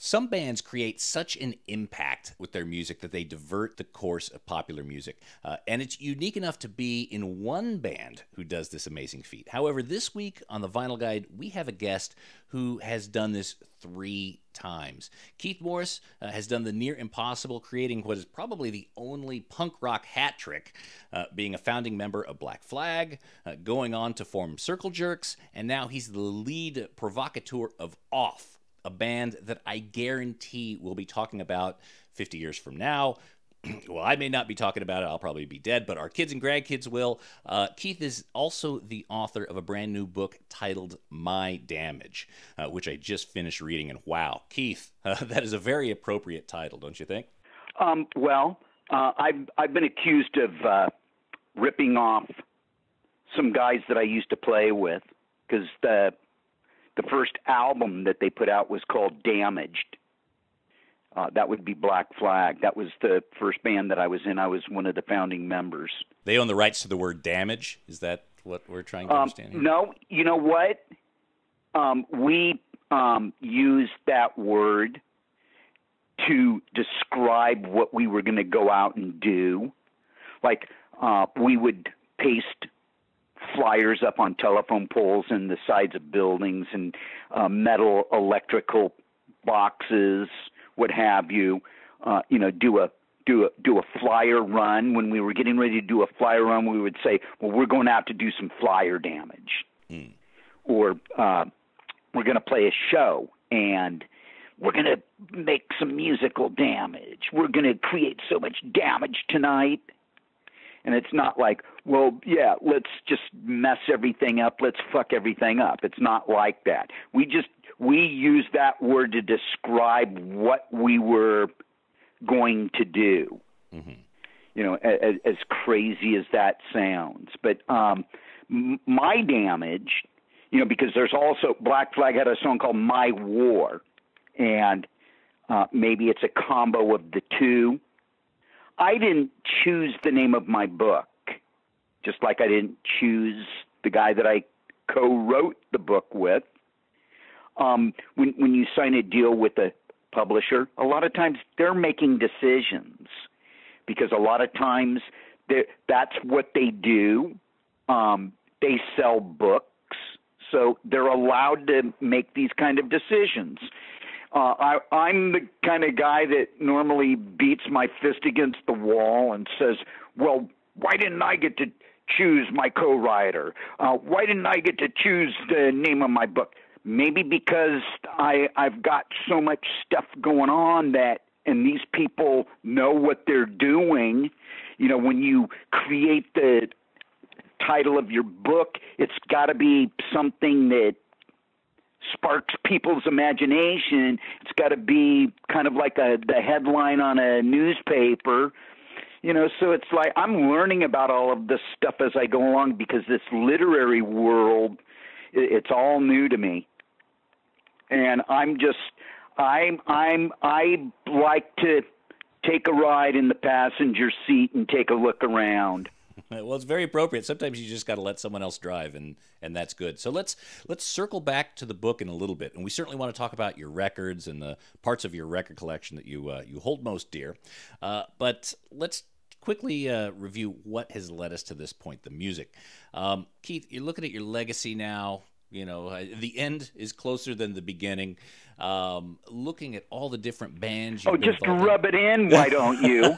Some bands create such an impact with their music that they divert the course of popular music. And it's unique enough to be in one band who does this amazing feat. However, this week on the Vinyl Guide, we have a guest who has done this 3 times. Keith Morris has done the near impossible, creating what is probably the only punk rock hat trick, being a founding member of Black Flag, going on to form Circle Jerks, and now he's the lead provocateur of Off, a band that I guarantee we'll be talking about 50 years from now. Well, I may not be talking about it. I'll probably be dead, but our kids and grandkids will. Keith is also the author of a brand new book titled My Damage, which I just finished reading. And wow, Keith, that is a very appropriate title, don't you think? I've been accused of ripping off some guys that I used to play with, because the first album that they put out was called Damaged. That would be Black Flag. That was the first band that I was in. I was one of the founding members. They own the rights to the word damage? Is that what we're trying to understand here? No. You know what? We used that word to describe what we were going to go out and do. Like, we would paste flyers up on telephone poles and the sides of buildings and metal electrical boxes, what have you. Do a flyer run. When we were getting ready to do a flyer run, we would say, well, we're going out to do some flyer damage. Or we're going to play a show and we're going to make some musical damage. We're going to create so much damage tonight. And it's not like, well, yeah, let's just mess everything up. Let's fuck everything up. It's not like that. We use that word to describe what we were going to do. As crazy as that sounds. But My Damage, because there's also, Black Flag had a song called My War, and maybe it's a combo of the two. I didn't choose the name of my book, just like I didn't choose the guy that I co-wrote the book with. When you sign a deal with a publisher, a lot of times they're making decisions, because a lot of times that's what they do. They sell books, so they're allowed to make these kind of decisions. I'm the kind of guy that normally beats my fist against the wall and says, well, why didn't I get to choose my co-writer? Why didn't I get to choose the name of my book? Maybe because I've got so much stuff going on and these people know what they're doing. When you create the title of your book, it's got to be something that sparks people's imagination. It's got to be kind of like the headline on a newspaper, so it's like I'm learning about all of this stuff as I go along, because this literary world, it's all new to me. And I like to take a ride in the passenger seat and take a look around. Well, it's very appropriate. Sometimes you just got to let someone else drive, and that's good. So let's circle back to the book in a little bit, and we certainly want to talk about your records and the parts of your record collection that you hold most dear. But let's quickly review what has led us to this point, the music. Keith, you're looking at your legacy now. The end is closer than the beginning. Looking at all the different bands. Just rub it in, why don't you?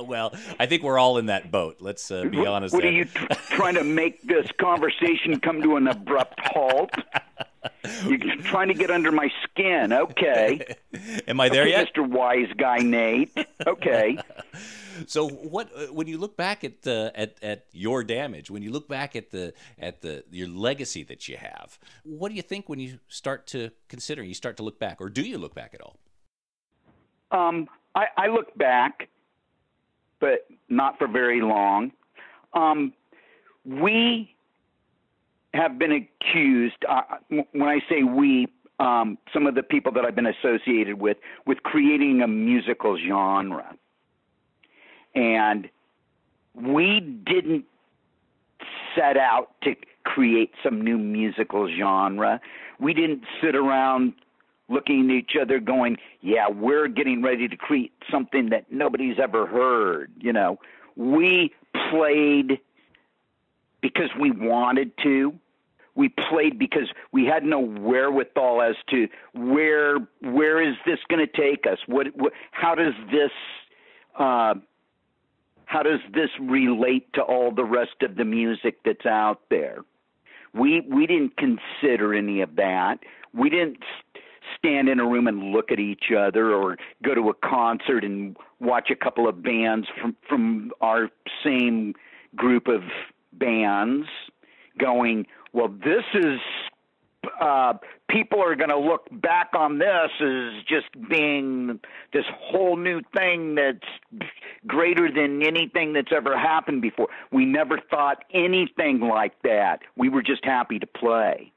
Well, I think we're all in that boat. Let's be honest. What are you trying to make this conversation come to an abrupt halt? You're trying to get under my skin. Okay. Am I there yet? Mr. Wise Guy Nate. Okay. So when you look back at your damage, when you look back at your legacy that you have, what do you think when you start to consider, you start to look back, or do you look back at all? I look back, but not for very long. We have been accused, when I say we, some of the people that I've been associated with creating a musical genre. And we didn't set out to create some new musical genre. We didn't sit around looking at each other going, yeah, we're getting ready to create something that nobody's ever heard. We played because we wanted to. We played because we had no wherewithal as to where is this going to take us? How does this relate to all the rest of the music that's out there? We didn't consider any of that. We didn't stand in a room and look at each other, or go to a concert and watch a couple of bands from our same group of bands going, well, this is people are going to look back on this as just being this whole new thing that's greater than anything that's ever happened before. We never thought anything like that. We were just happy to play.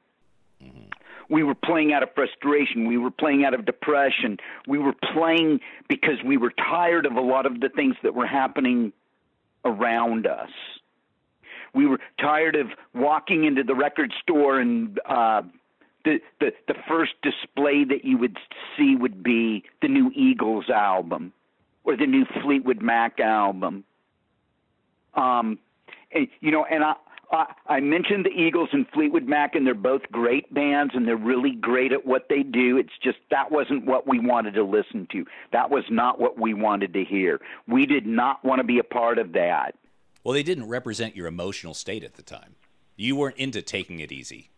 Mm-hmm. We were playing out of frustration. We were playing out of depression. We were playing because we were tired of a lot of the things that were happening around us. We were tired of walking into the record store and the first display that you would see would be the new Eagles album or the new Fleetwood Mac album. And I mentioned the Eagles and Fleetwood Mac, and they're both great bands, and they're really great at what they do. It's just that wasn't what we wanted to listen to. That was not what we wanted to hear. We did not want to be a part of that. Well, they didn't represent your emotional state at the time. You weren't into taking it easy.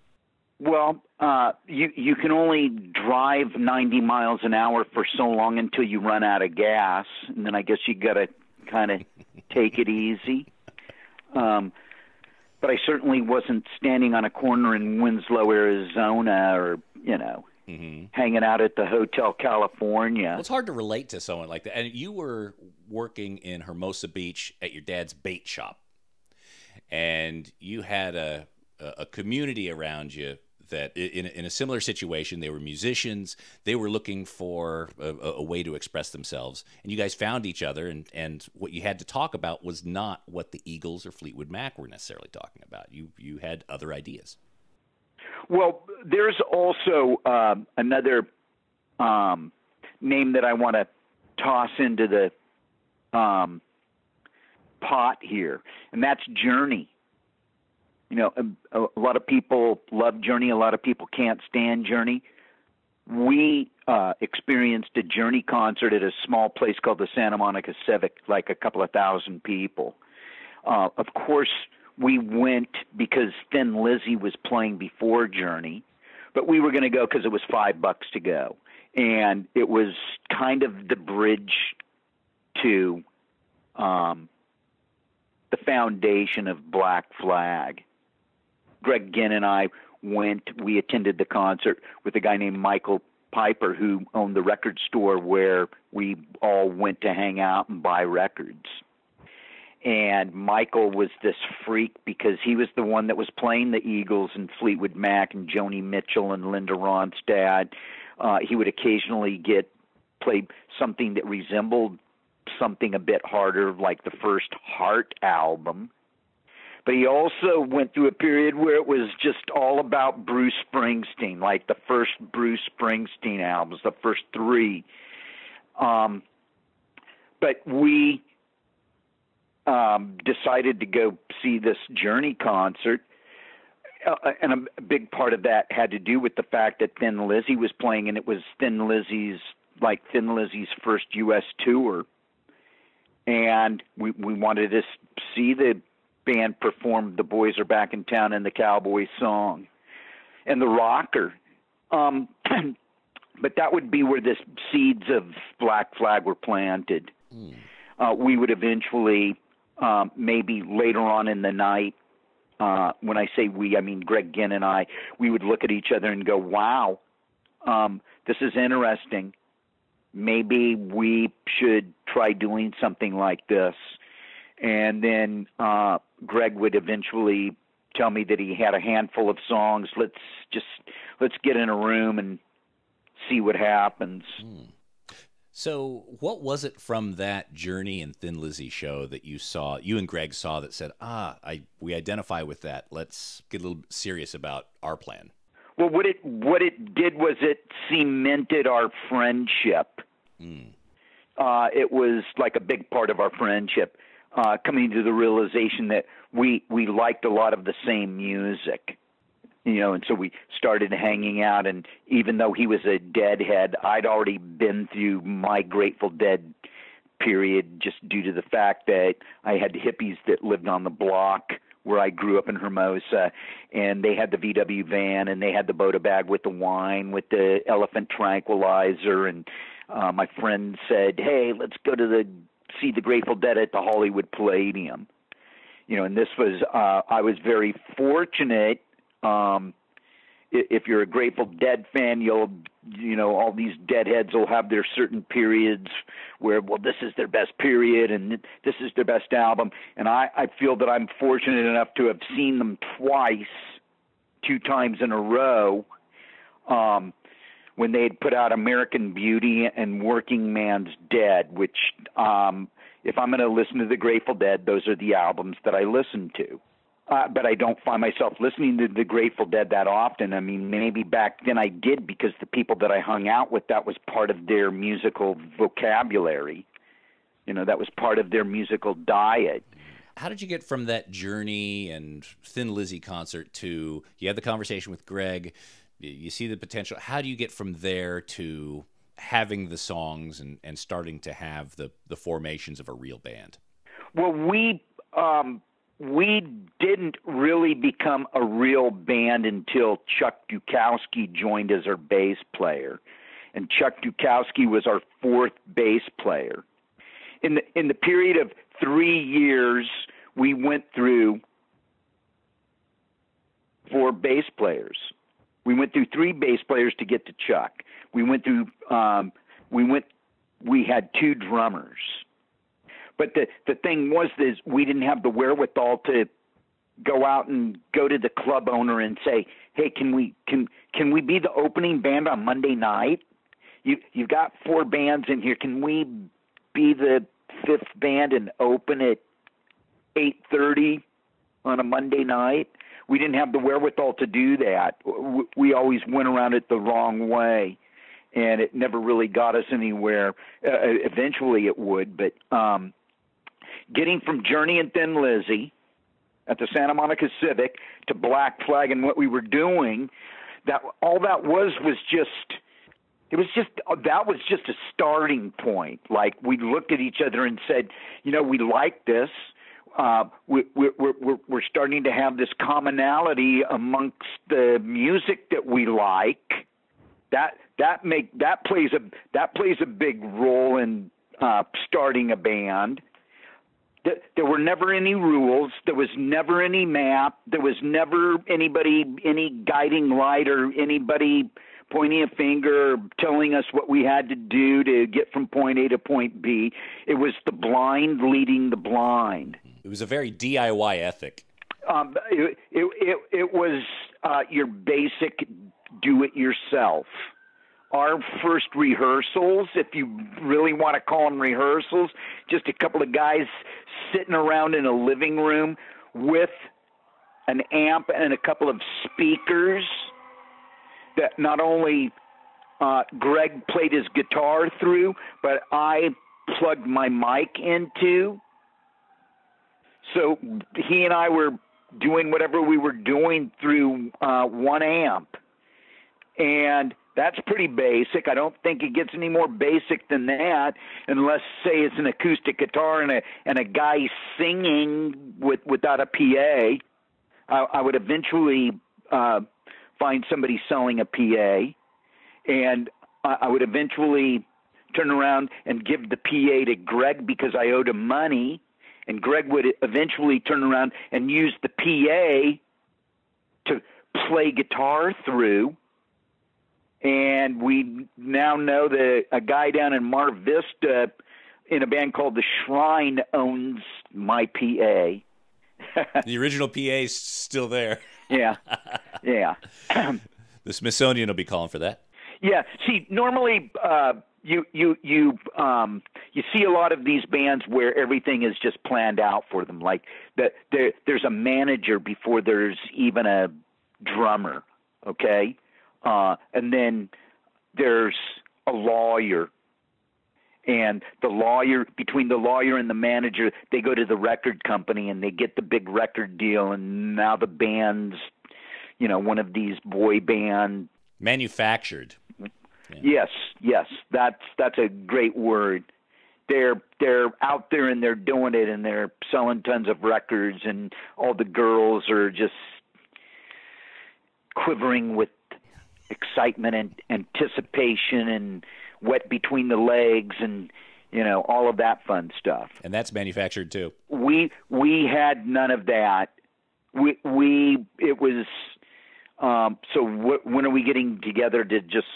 Well, you can only drive 90 miles an hour for so long until you run out of gas, and then I guess you got to kind of take it easy. But I certainly wasn't standing on a corner in Winslow, Arizona, or hanging out at the Hotel California. Well, it's hard to relate to someone like that. And you were working in Hermosa Beach at your dad's bait shop, and you had a community around you that in a similar situation. They were musicians. They were looking for a way to express themselves, and you guys found each other, and what you had to talk about was not what the Eagles or Fleetwood Mac were necessarily talking about. You had other ideas. Well, there's also another name that I want to toss into the pot here, and that's Journey. A lot of people love Journey. A lot of people can't stand Journey. We experienced a Journey concert at a small place called the Santa Monica Civic, like a couple of thousand people. Of course, we went because Thin Lizzy was playing before Journey, but we were going to go because it was $5 to go. And it was kind of the bridge to the foundation of Black Flag. Greg Ginn and I we attended the concert with a guy named Michael Piper, who owned the record store where we all went to hang out and buy records. And Michael was this freak because he was the one that was playing the Eagles and Fleetwood Mac and Joni Mitchell and Linda Ronstadt. He would occasionally play something that resembled something a bit harder, like the first Heart album. But he also went through a period where it was just all about Bruce Springsteen, like the first Bruce Springsteen albums, the first three. But we decided to go see this Journey concert, and a big part of that had to do with the fact that Thin Lizzy was playing, and it was Thin Lizzy's first U.S. tour, and we wanted to see the band perform "The Boys Are Back in Town" and the Cowboy Song and the Rocker. But that would be where the seeds of Black Flag were planted. We would eventually, maybe later on in the night, when I say we, I mean Greg Ginn and I, we would look at each other and go, wow, this is interesting. Maybe we should try doing something like this. And then Greg would eventually tell me that he had a handful of songs. Let's get in a room and see what happens. So what was it from that Journey and Thin Lizzy show that you and Greg saw that said, we identify with that. Let's get a little serious about our plan? Well, what it did was it cemented our friendship. It was like a big part of our friendship, coming to the realization that we liked a lot of the same music, and so we started hanging out. And even though he was a Deadhead, I'd already been through my Grateful Dead period just due to the fact that I had hippies that lived on the block where I grew up in Hermosa, and they had the VW van, and they had the Boda bag with the wine, with the elephant tranquilizer, and my friend said, "Hey, let's go to see the Grateful Dead at the Hollywood Palladium." And this was I was very fortunate. If you're a Grateful Dead fan, all these Deadheads will have their certain periods where, well, this is their best period and this is their best album. And I feel that I'm fortunate enough to have seen them twice, 2 times in a row, when they had put out American Beauty and Working Man's Dead, which, if I'm going to listen to the Grateful Dead, those are the albums that I listen to. But I don't find myself listening to the Grateful Dead that often. I mean, maybe back then I did, because the people that I hung out with, that was part of their musical vocabulary. That was part of their musical diet. How did you get from that Journey and Thin Lizzy concert to, you had the conversation with Greg, you see the potential. How do you get from there to having the songs and starting to have the formations of a real band? Well, we didn't really become a real band until Chuck Dukowski joined as our bass player. And Chuck Dukowski was our 4th bass player. In the period of 3 years, we went through 4 bass players. We went through 3 bass players to get to Chuck. We had 2 drummers. But the thing was is we didn't have the wherewithal to go out and go to the club owner and say, "Hey, can we be the opening band on Monday night? You've got 4 bands in here. Can we be the 5th band and open at 8:30 on a Monday night?" We didn't have the wherewithal to do that. We always went around it the wrong way, and it never really got us anywhere. Eventually it would, but getting from Journey and Thin Lizzy at the Santa Monica Civic to Black Flag and what we were doing, that was just a starting point. Like, we looked at each other and said, we like this. We're starting to have this commonality amongst the music that we like. That plays a big role in starting a band. There were never any rules. There was never any map. There was never any guiding light, or anybody pointing a finger or telling us what we had to do to get from point A to point B. It was the blind leading the blind. It was a very DIY ethic. It was your basic do-it-yourself. Our first rehearsals, if you really want to call them rehearsals, just a couple of guys sitting around in a living room with an amp and a couple of speakers that not only Greg played his guitar through, but I plugged my mic into. So he and I were doing whatever we were doing through one amp. And that's pretty basic. I don't think it gets any more basic than that, unless, say, it's an acoustic guitar and a guy singing without a PA. I would eventually find somebody selling a PA, and I would eventually turn around and give the PA to Greg because I owed him money, and Greg would eventually turn around and use the PA to play guitar through. And we now know that a guy down in Mar Vista in a band called The Shrine owns my PA. The original PA is still there. Yeah. The Smithsonian will be calling for that. Yeah. See, normally you see a lot of these bands where everything is just planned out for them. Like there's a manager before there's even a drummer. Okay. And then there's a lawyer. And between the lawyer and the manager, they go to the record company and they get the big record deal. And now the band's, one of these boy band. Manufactured. Yeah. Yes. That's a great word. They're out there and they're doing it and they're selling tons of records and all the girls are just quivering with excitement and anticipation and wet between the legs and all of that fun stuff. And that's manufactured too. We had none of that. It was so when are we getting together to just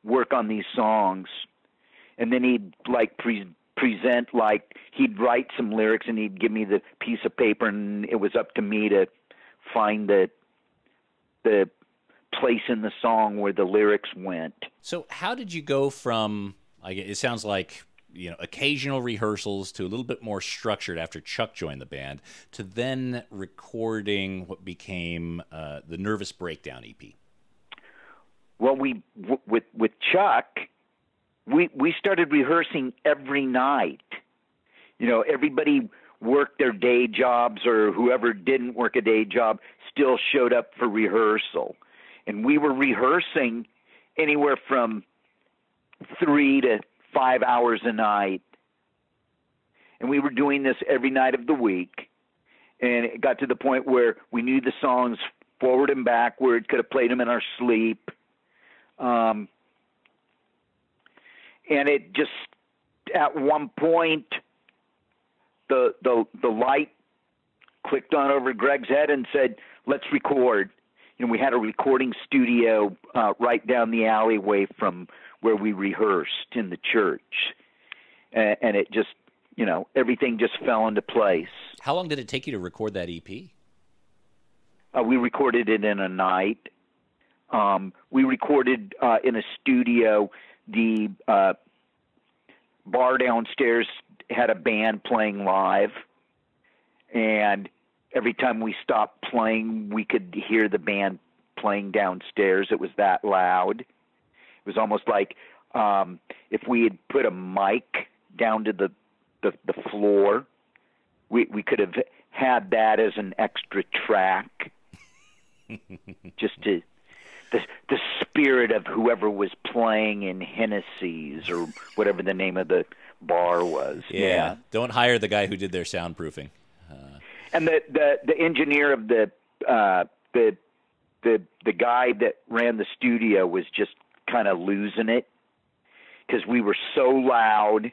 work on these songs? And then he'd present, he'd write some lyrics and he'd give me the piece of paper and it was up to me to find the place in the song where the lyrics went. So how did you go from, it sounds like, occasional rehearsals to a little bit more structured after Chuck joined the band, to then recording what became the Nervous Breakdown EP? Well, with Chuck, we started rehearsing every night. Everybody worked their day jobs, or whoever didn't work a day job still showed up for rehearsal. And we were rehearsing anywhere from 3 to 5 hours a night. And we were doing this every night of the week. And it got to the point where we knew the songs forward and backward, could have played them in our sleep. And it just, at one point, the light clicked on over Greg's head and said, let's record. We had a recording studio right down the alleyway from where we rehearsed in the church. And it just, everything just fell into place. How long did it take you to record that EP? We recorded it in a night. We recorded in a studio. The bar downstairs had a band playing live, and every time we stopped playing, we could hear the band playing downstairs. It was that loud. It was almost like if we had put a mic down to the floor, we could have had that as an extra track, just to the spirit of whoever was playing in Hennessy's or whatever the name of the bar was. Yeah. Don't hire the guy who did their soundproofing. And the engineer of the guy that ran the studio was just kind of losing it because we were so loud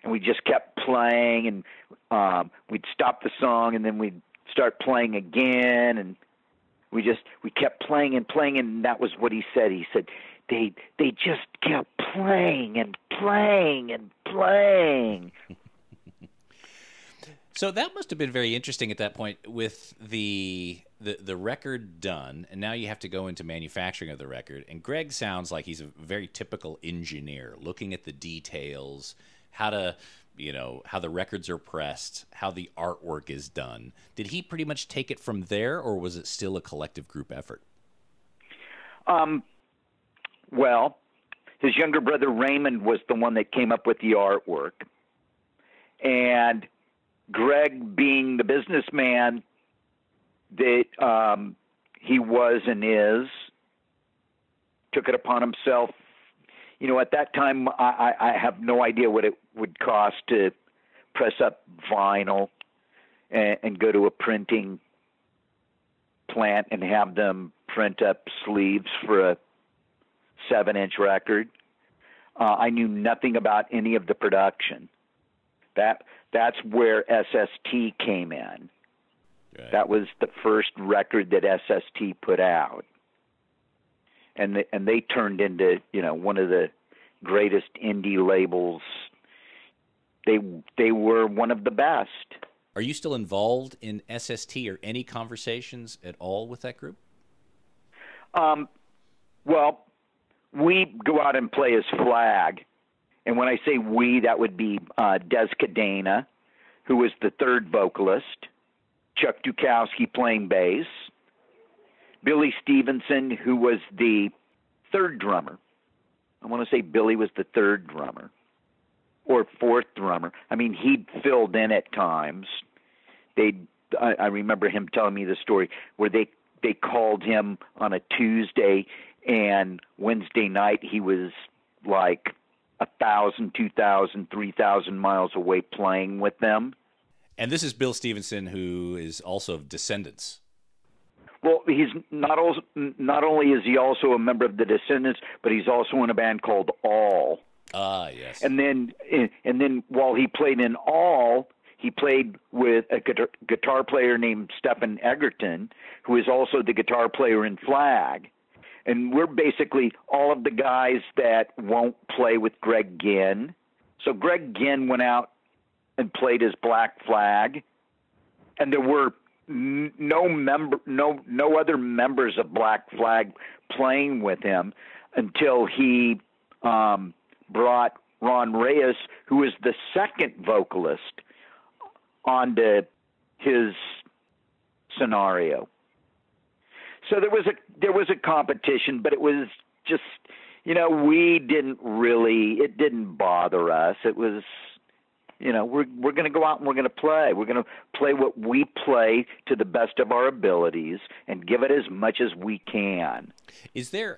and we just kept playing, and we'd stop the song and then we'd start playing again, and we kept playing and playing, and that was what he said. He said they just kept playing and playing and playing. So that must have been very interesting at that point with the record done, and now you have to go into manufacturing of the record. And Greg sounds like he's a very typical engineer, looking at the details, how the records are pressed, how the artwork is done. Did he pretty much take it from there, or was it still a collective group effort? Well, his younger brother Raymond was the one that came up with the artwork, and Greg, being the businessman that he was and is, took it upon himself. At that time, I have no idea what it would cost to press up vinyl and go to a printing plant and have them print up sleeves for a 7-inch record. I knew nothing about any of the production. That's where SST came in. Right. That was the first record that SST put out. And they turned into, one of the greatest indie labels. They were one of the best. Are you still involved in SST or any conversations at all with that group? Well, we go out and play as Flag. And when I say we, that would be Des Cadena, who was the third vocalist, Chuck Dukowski playing bass, Billy Stevenson, who was the third drummer. I want to say Billy was the third drummer or fourth drummer. I mean, he'd filled in at times. I remember him telling me the story where they called him on a Tuesday, and Wednesday night he was like 1,000, 2,000, 3,000 miles away playing with them. And this is Bill Stevenson, who is also of Descendants. Well, he's not only is he also a member of the Descendants, but he's also in a band called All. Ah, yes. And then while he played in All, he played with a guitar player named Stephen Egerton, who is also the guitar player in Flag. And we're basically all of the guys that won't play with Greg Ginn. So Greg Ginn went out and played as Black Flag, and there were no other members of Black Flag playing with him until he brought Ron Reyes, who is the second vocalist, onto his scenario. So there was a competition, but it was just, it didn't bother us. It was, we're going to go out and we're going to play. We're going to play what we play to the best of our abilities and give it as much as we can.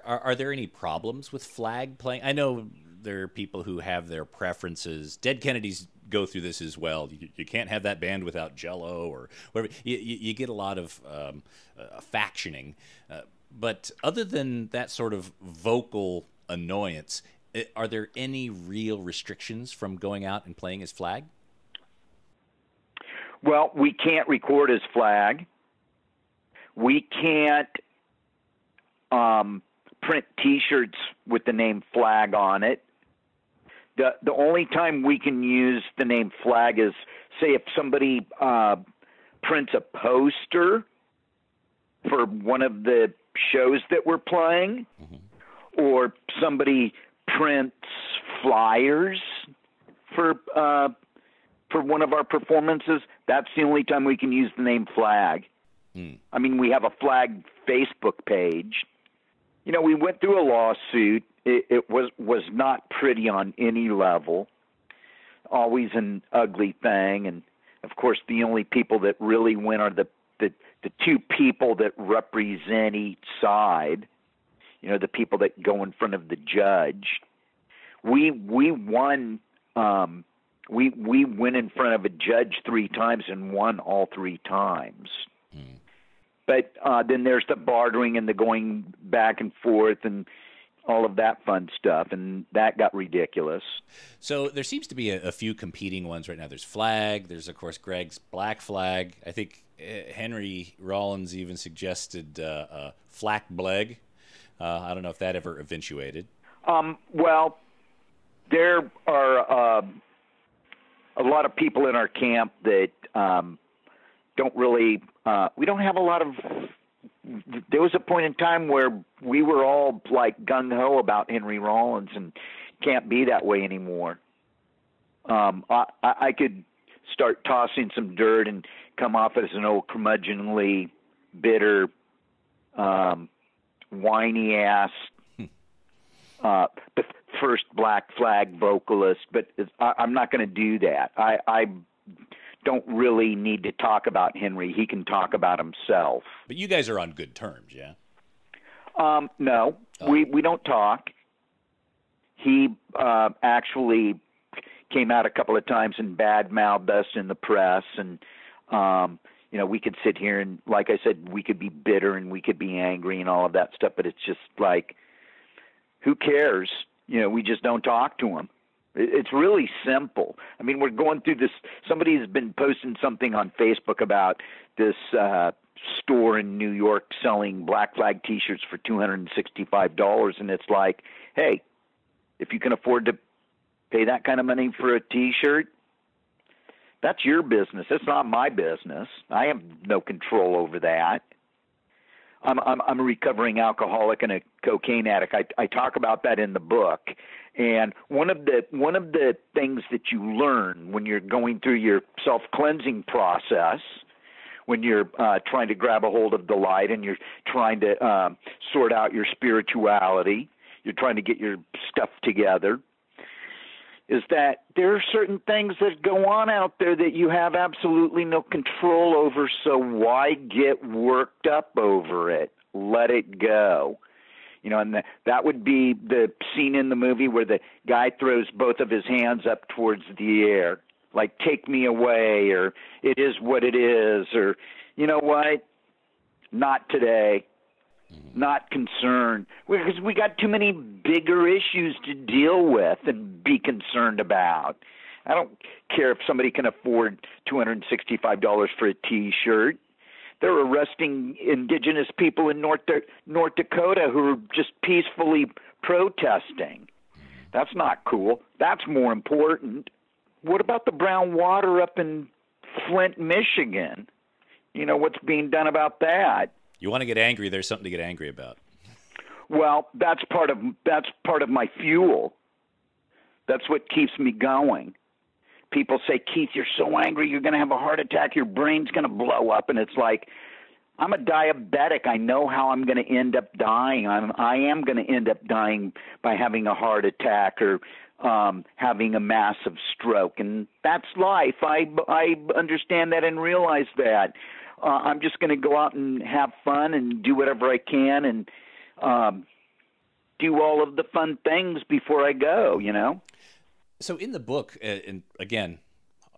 Are there any problems with Flag playing? I know there are people who have their preferences. Dead Kennedys go through this as well. You can't have that band without Jello or whatever. You get a lot of factioning. But other than that sort of vocal annoyance, are there any real restrictions from going out and playing as Flag? Well, we can't record as Flag. We can't print T-shirts with the name Flag on it. The only time we can use the name Flag is, say, if somebody prints a poster for one of the shows that we're playing, or somebody prints flyers for one of our performances. That's the only time we can use the name Flag. I mean, we have a Flag Facebook page. We went through a lawsuit. It was not pretty on any level. Always an ugly thing, and of course, the only people that really win are the two people that represent each side. The people that go in front of the judge. We won. We went in front of a judge 3 times and won all 3 times. But then there's the bartering and the going back and forth and all of that fun stuff, and that got ridiculous. So there seems to be a few competing ones right now. There's Flag. There's, of course, Greg's Black Flag. I think Henry Rollins even suggested Flack Bleg. I don't know if that ever eventuated. Well, there are a lot of people in our camp that don't really we don't have a lot of. There was a point in time where we were all like gung-ho about Henry Rollins, and can't be that way anymore. I could start tossing some dirt and come off as an old curmudgeonly, bitter, whiny-ass the first Black Flag vocalist, but I'm not going to do that. I don't really need to talk about Henry. He can talk about himself. But you guys are on good terms, yeah? No, we don't talk. He actually came out a couple of times and bad-mouthed us in the press, and we could sit here and, like I said, we could be bitter and we could be angry and all of that stuff, but it's just like, who cares? We just don't talk to him. It's really simple. I mean, we're going through this. Somebody has been posting something on Facebook about this store in New York selling Black Flag T-shirts for $265, and it's like, hey, if you can afford to pay that kind of money for a T-shirt, that's your business. It's not my business. I have no control over that. I'm a recovering alcoholic and a cocaine addict. I talk about that in the book. And one of the things that you learn when you're going through your self-cleansing process, when you're trying to grab a hold of the light and you're trying to sort out your spirituality, you're trying to get your stuff together, is that there are certain things that go on out there that you have absolutely no control over, so why get worked up over it? Let it go. You know, and that would be the scene in the movie where the guy throws both of his hands up towards the air, like, take me away, or it is what it is, or, you know what, not today. Not concerned, because we got too many bigger issues to deal with and be concerned about. I don't care if somebody can afford $265 for a T-shirt. They're arresting indigenous people in North Dakota who are just peacefully protesting. That's not cool. That's more important. What about the brown water up in Flint, Michigan? You know, what's being done about that? You want to get angry, there's something to get angry about. Well, that's part of my fuel. That's what keeps me going. People say, Keith, you're so angry, you're going to have a heart attack, your brain's going to blow up. And it's like, I'm a diabetic. I know how I'm going to end up dying. I am going to end up dying by having a heart attack or having a massive stroke. And that's life. I understand that and realize that. I'm just going to go out and have fun and do whatever I can and do all of the fun things before I go, you know? So in the book, and again,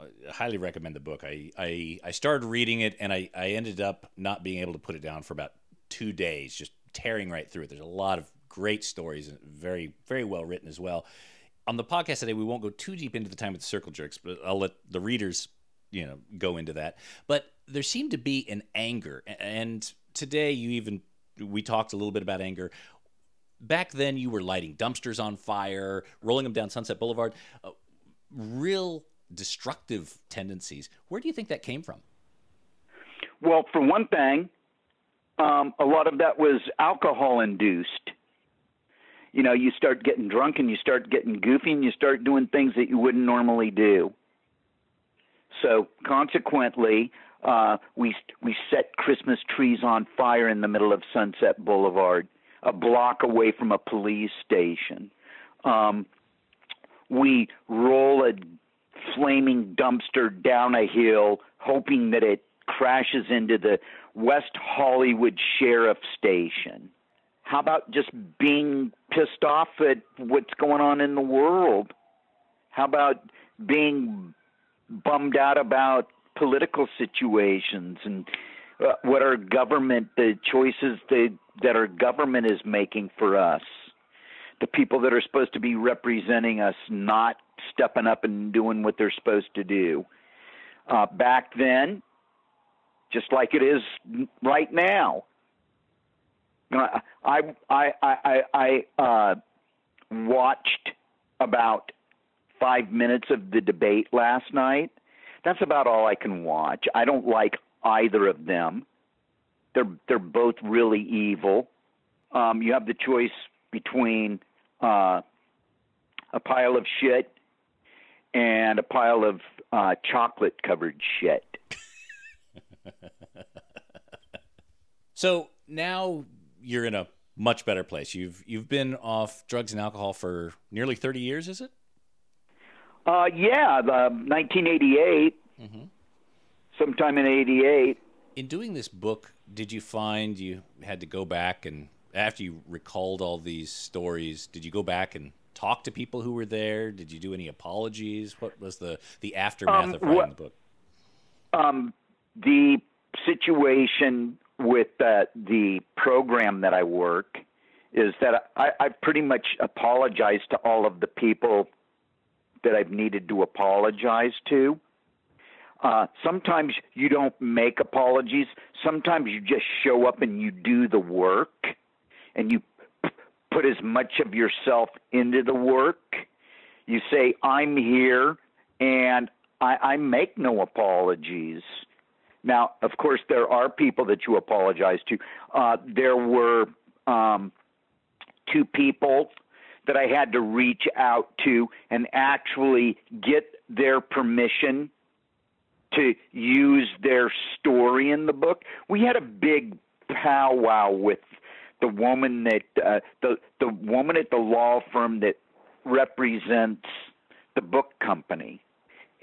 I highly recommend the book. I started reading it, and I ended up not being able to put it down for about 2 days, just tearing right through it. There's a lot of great stories and very, very well written as well. On the podcast today, we won't go too deep into the time with the circle jerks, but I'll let the readers, you know, go into that. But there seemed to be an anger, and today we talked a little bit about anger. Back then, you were lighting dumpsters on fire, rolling them down Sunset Boulevard, real destructive tendencies. Where do you think that came from? Well, for one thing, a lot of that was alcohol-induced. You know, you start getting drunk and you start getting goofy and you start doing things that you wouldn't normally do. So consequently, we set Christmas trees on fire in the middle of Sunset Boulevard, a block away from a police station. We roll a flaming dumpster down a hill, hoping that it crashes into the West Hollywood Sheriff Station. How about just being pissed off at what's going on in the world? How about being bummed out about political situations and what our government, the choices that our government is making for us, the people that are supposed to be representing us not stepping up and doing what they're supposed to do. Back then, just like it is right now, I watched about 5 minutes of the debate last night. That's about all I can watch. I don't like either of them. They're both really evil. You have the choice between a pile of shit and a pile of chocolate-covered shit. So now you're in a much better place. You've been off drugs and alcohol for nearly 30 years, is it? 1988. Mm-hmm. Sometime in 88. In doing this book, did you find you had to go back and, after you recalled all these stories, did you go back and talk to people who were there? Did you do any apologies? What was the aftermath of writing the book? The situation with the program that I work is that I've pretty much apologized to all of the people that I've needed to apologize to. Sometimes you don't make apologies. Sometimes you just show up and you do the work and you put as much of yourself into the work. You say, I'm here, and I make no apologies. Now, of course, there are people that you apologize to. There were 2 people that I had to reach out to and actually get their permission to use their story in the book. We had a big powwow with the woman that the woman at the law firm that represents the book company,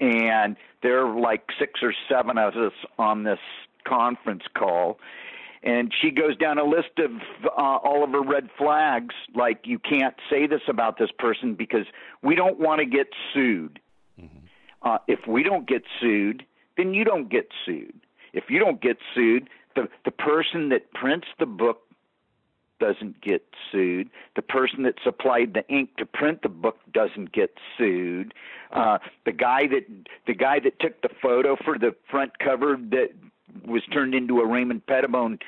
and there are like 6 or 7 of us on this conference call, and she goes down a list of all of her red flags, like you can't say this about this person because we don't want to get sued. Mm-hmm. If we don't get sued, then you don't get sued. If you don't get sued, the person that prints the book doesn't get sued. The person that supplied the ink to print the book doesn't get sued. The guy that took the photo for the front cover that was turned into a Raymond Pettibone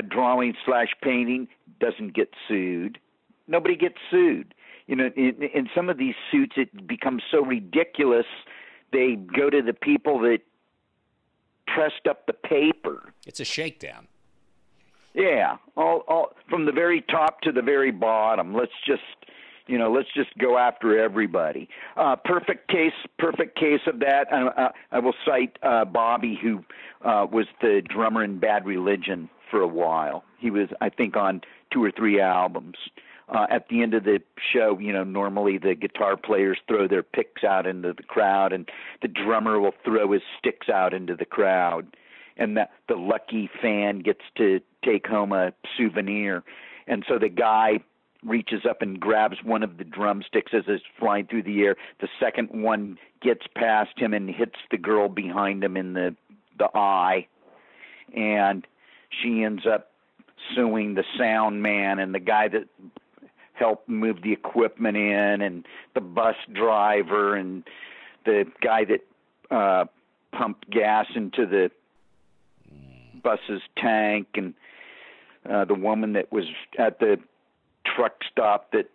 drawing / painting doesn't get sued. Nobody gets sued. You know, in some of these suits, it becomes so ridiculous. They go to the people that pressed up the paper. It's a shakedown. Yeah, all from the very top to the very bottom. Let's just go after everybody. Perfect case of that. I will cite Bobby, who was the drummer in Bad Religion for a while. He was, I think, on 2 or 3 albums. At the end of the show, normally the guitar players throw their picks out into the crowd, and the drummer will throw his sticks out into the crowd. And the lucky fan gets to take home a souvenir. And so the guy reaches up and grabs one of the drumsticks as it's flying through the air. The second one gets past him and hits the girl behind him in the eye. And she ends up suing the sound man and the guy that helped move the equipment in, and the bus driver, and the guy that pumped gas into the bus's tank, and the woman that was at the truck stop that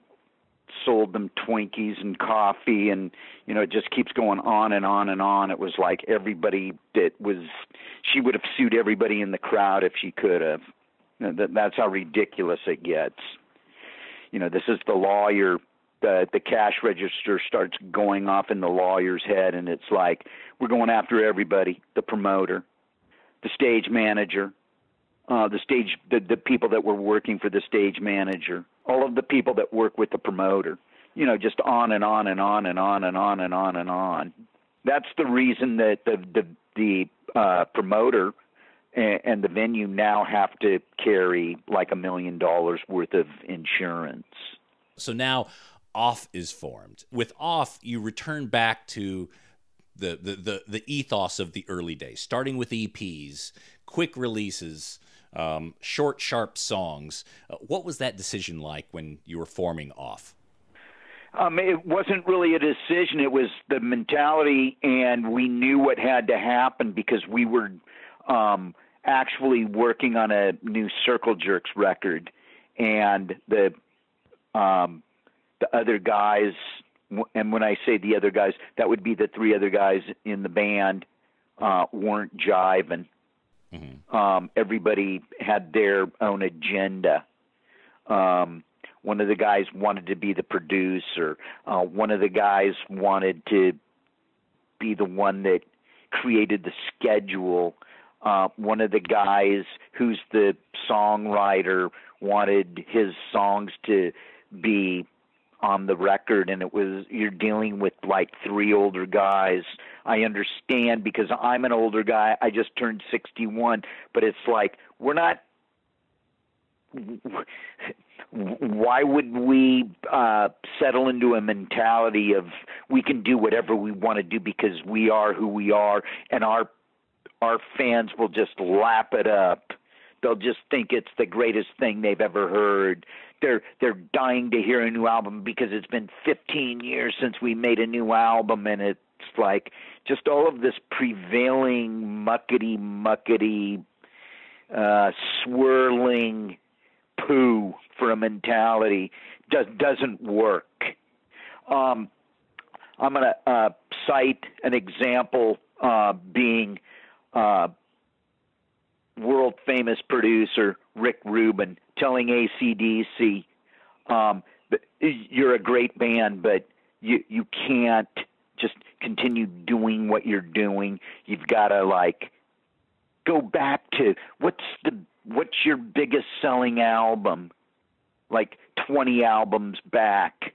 sold them Twinkies and coffee, and it just keeps going on and on and on. It was like everybody she would have sued everybody in the crowd if she could have. That's how ridiculous it gets. This is the lawyer. The cash register starts going off in the lawyer's head, and it's like we're going after everybody: the promoter, the stage manager, the people that were working for the stage manager, all of the people that work with the promoter, just on and on and on and on and on and on and on. That's the reason that the promoter and the venue now have to carry like $1 million worth of insurance. So now Off is formed. With Off, you return back to the ethos of the early days, starting with EPs, quick releases, short, sharp songs. What was that decision like when you were forming Off? It wasn't really a decision. It was the mentality, and we knew what had to happen because we were actually working on a new Circle Jerks record, and the other guys, and when I say the other guys, that would be the 3 other guys in the band, weren't jiving. Mm-hmm. Everybody had their own agenda. One of the guys wanted to be the producer. One of the guys wanted to be the one that created the schedule. One of the guys who's the songwriter wanted his songs to be on the record, and you're dealing with like 3 older guys. I understand because I'm an older guy. I just turned 61, but it's like why would we settle into a mentality of we can do whatever we want to do because we are who we are, and our fans will just lap it up. They'll just think it's the greatest thing they've ever heard. They're dying to hear a new album because it's been 15 years since we made a new album, and it's like just all of this prevailing muckety swirling poo for a mentality doesn't work. I'm going to cite an example being world-famous producer Rick Rubin telling AC/DC, you're a great band, but you can't just continue doing what you're doing. You've got to like go back to what's your biggest selling album, like 20 albums back.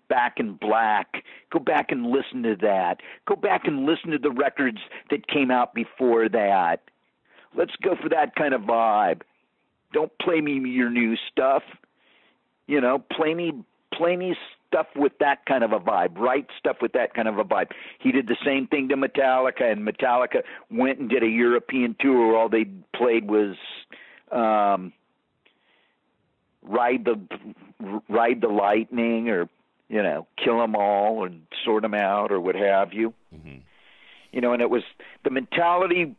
Back in Black. Go back and listen to that. Go back and listen to the records that came out before that. Let's go for that kind of vibe. Don't play me your new stuff. You know, play me stuff with that kind of a vibe. Write stuff with that kind of a vibe. He did the same thing to Metallica, and Metallica went and did a European tour where all they played was Ride the Lightning, or you know, Kill 'Em All and Sort 'Em Out, or what have you. Mm-hmm. You know, and it was the mentality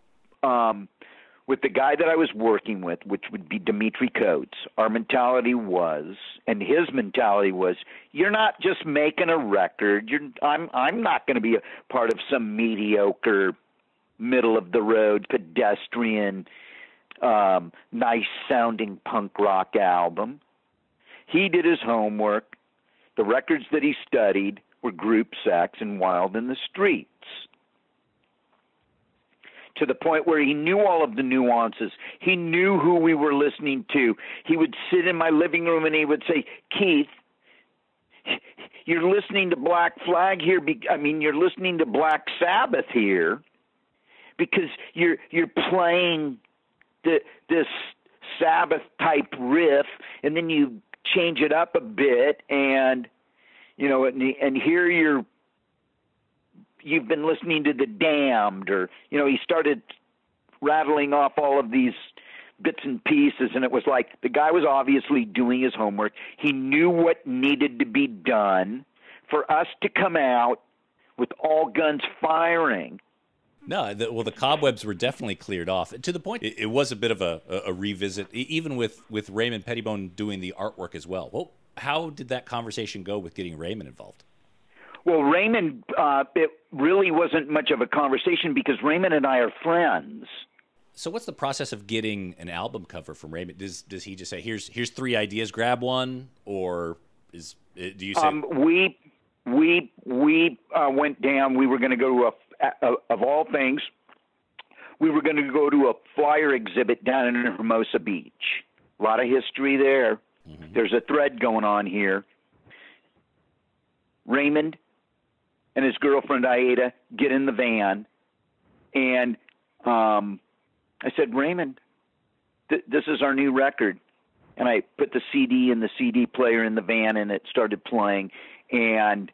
with the guy that I was working with, which would be Dimitri Coates. Our mentality was, and his mentality was, you're not just making a record. I'm not going to be a part of some mediocre, middle of the road, pedestrian, nice sounding punk rock album. He did his homework. The records that he studied were Group Sex and Wild in the Streets, to the point where he knew all of the nuances. He knew who we were listening to. He would sit in my living room and he would say, Keith, you're listening to Black Flag here. You're listening to Black Sabbath here because you're playing this Sabbath-type riff, and then you change it up a bit, and you know, and here you've been listening to The Damned, or you know, he started rattling off all of these bits and pieces, and it was like the guy was obviously doing his homework. He knew what needed to be done for us to come out with all guns firing. No, the cobwebs were definitely cleared off, to the point it was a bit of a revisit, even with Raymond Pettibone doing the artwork as well. Well, how did that conversation go with getting Raymond involved? Well, Raymond, it really wasn't much of a conversation because Raymond and I are friends. So what's the process of getting an album cover from Raymond? Does he just say, here's 3 ideas, grab one, or do you say? We went down. We were going to go to of all things, we were going to go to a flyer exhibit down in Hermosa Beach. A lot of history there. Mm-hmm. There's a thread going on here. Raymond and his girlfriend Aida get in the van, and I said, Raymond, this is our new record. And I put the CD in the CD player in the van, and it started playing. And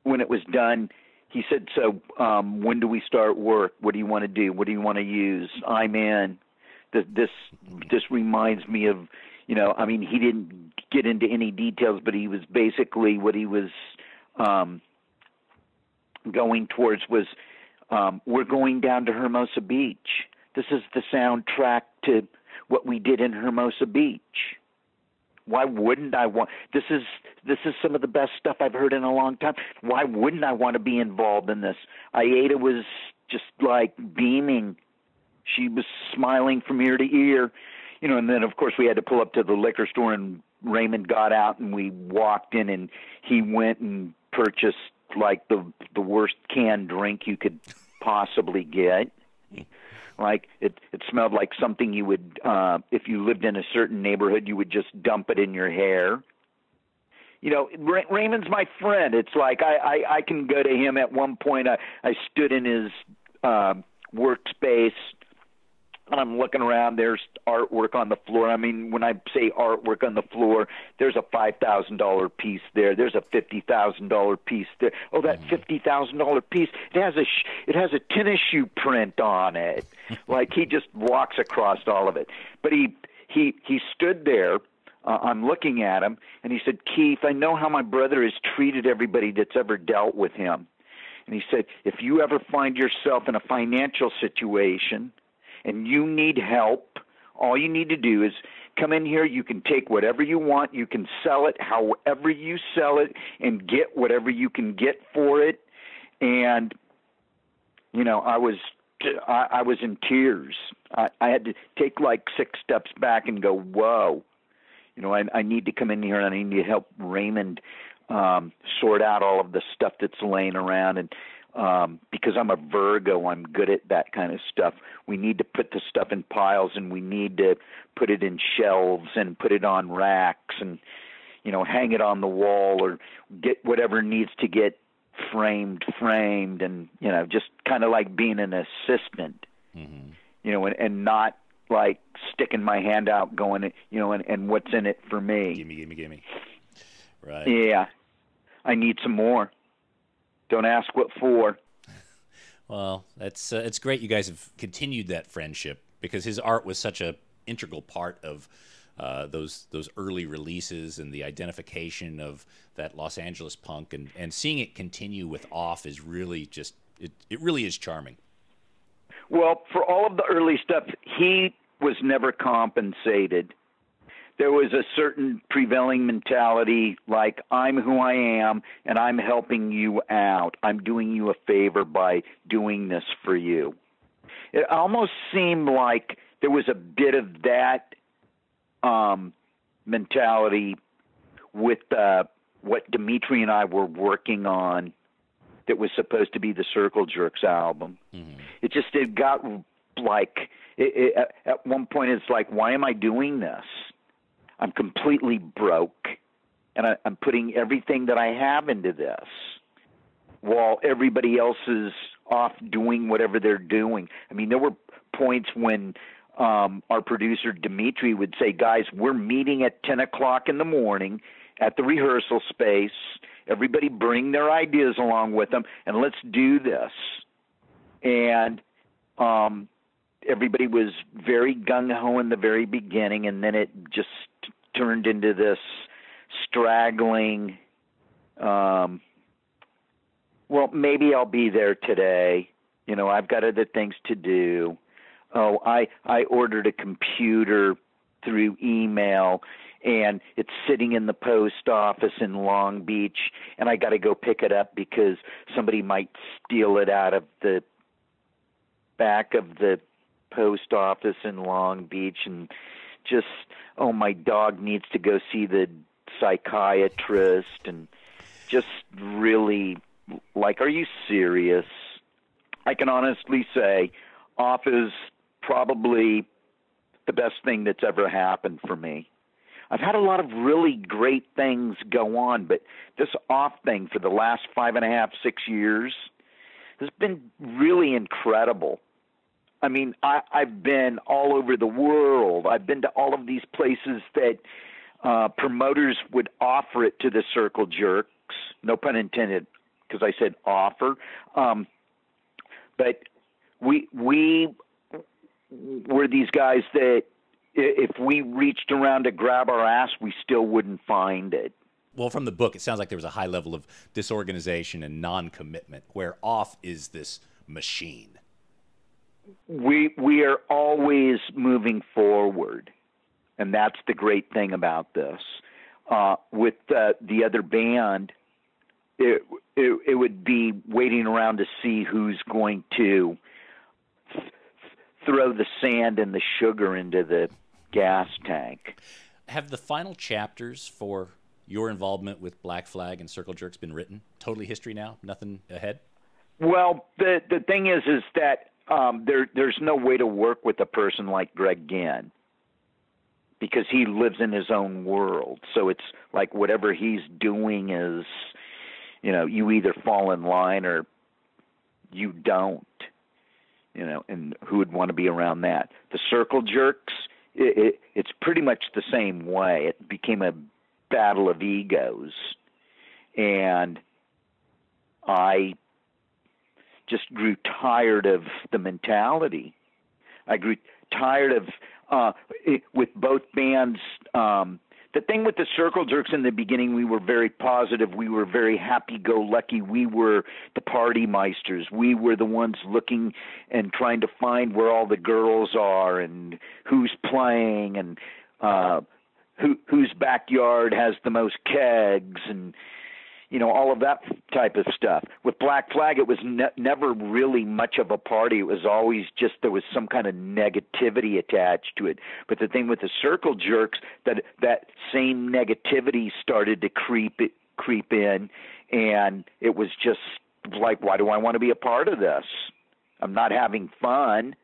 when it was done, he said, so when do we start work? What do you want to do? What do you want to use? I'm in. This reminds me of, you know, I mean, he didn't get into any details, but he was basically what he was going towards was, we're going down to Hermosa Beach. This is the soundtrack to what we did in Hermosa Beach. Why wouldn't I want? This is some of the best stuff I've heard in a long time. Why wouldn't I want to be involved in this? Aida was just like beaming. She was smiling from ear to ear, you know. And then of course we had to pull up to the liquor store, and Raymond got out, and we walked in, and he went and purchased like the worst canned drink you could possibly get. Like it smelled like something you would, if you lived in a certain neighborhood, you would just dump it in your hair. You know, Raymond's my friend. It's like I can go to him. At one point, I stood in his workspace, and I'm looking around. There's artwork on the floor. I mean, when I say artwork on the floor, there's a $5,000 piece there. There's a $50,000 piece there. Oh, that $50,000 piece, it has a tennis shoe print on it. Like he just walks across all of it. But he stood there. I'm looking at him, and he said, Keith, I know how my brother has treated everybody that's ever dealt with him. And he said, if you ever find yourself in a financial situation and you need help, all you need to do is come in here. You can take whatever you want. You can sell it however you sell it and get whatever you can get for it. And, you know, I was in tears. I had to take like 6 steps back and go, whoa. You know, I need to come in here and I need to help Raymond sort out all of the stuff that's laying around. And because I'm a Virgo, I'm good at that kind of stuff. We need to put the stuff in piles, and we need to put it in shelves and put it on racks and, hang it on the wall or get whatever needs to get framed, and, just kind of like being an assistant, and not like sticking my hand out going, and what's in it for me. Gimme. Right. Yeah. I need some more. Don't ask what for. Well, it's great you guys have continued that friendship, because his art was such a integral part of those early releases and the identification of that Los Angeles punk, and seeing it continue with Off is really just it really is charming. Well, for all of the early stuff, he was never compensated. There was a certain prevailing mentality, like, I'm who I am, and I'm helping you out. I'm doing you a favor by doing this for you. It almost seemed like there was a bit of that mentality with what Dimitri and I were working on that was supposed to be the Circle Jerks album. It got like, at one point it's like, why am I doing this? I'm completely broke, and I'm putting everything that I have into this while everybody else is off doing whatever they're doing. I mean, there were points when our producer, Dimitri, would say, guys, we're meeting at 10 o'clock in the morning at the rehearsal space. Everybody bring their ideas along with them, and let's do this. And everybody was very gung-ho in the very beginning, and then it just turned into this straggling, well, maybe I'll be there today. I've got other things to do. Oh, I ordered a computer through email, and it's sitting in the post office in Long Beach, and I got to go pick it up because somebody might steal it out of the back of the post office in Long Beach, and just, oh, my dog needs to go see the psychiatrist, and just really, like, are you serious? I can honestly say Off is probably the best thing that's ever happened for me. I've had a lot of really great things go on, but this Off thing for the last 5.5, 6 years has been really incredible. I mean, I've been all over the world. I've been to all of these places that promoters would offer it to the Circle Jerks. No pun intended, because I said offer. But we were these guys that if we reached around to grab our ass, we still wouldn't find it. Well, from the book, it sounds like there was a high level of disorganization and non-commitment, where Off is this machine. We are always moving forward, and that's the great thing about this. With the other band, it would be waiting around to see who's going to throw the sand and the sugar into the gas tank. Have the final chapters for your involvement with Black Flag and Circle Jerks been written? Totally history now? Nothing ahead? Well, the thing is that there's no way to work with a person like Greg Ginn, because he lives in his own world. So it's like whatever he's doing is, you either fall in line or you don't, and who would want to be around that? The Circle Jerks, it's pretty much the same way. It became a battle of egos, and I just grew tired of the mentality. I grew tired of with both bands. The thing with the Circle Jerks in the beginning, we were very positive. We were very happy-go-lucky. We were the party meisters. We were the ones looking and trying to find where all the girls are and who's playing and whose backyard has the most kegs and all of that type of stuff. With Black Flag, it was never really much of a party. It was always just there was some kind of negativity attached to it. But the thing with the Circle Jerks, that same negativity started to creep creep in, and it was just like, why do I want to be a part of this? I'm not having fun.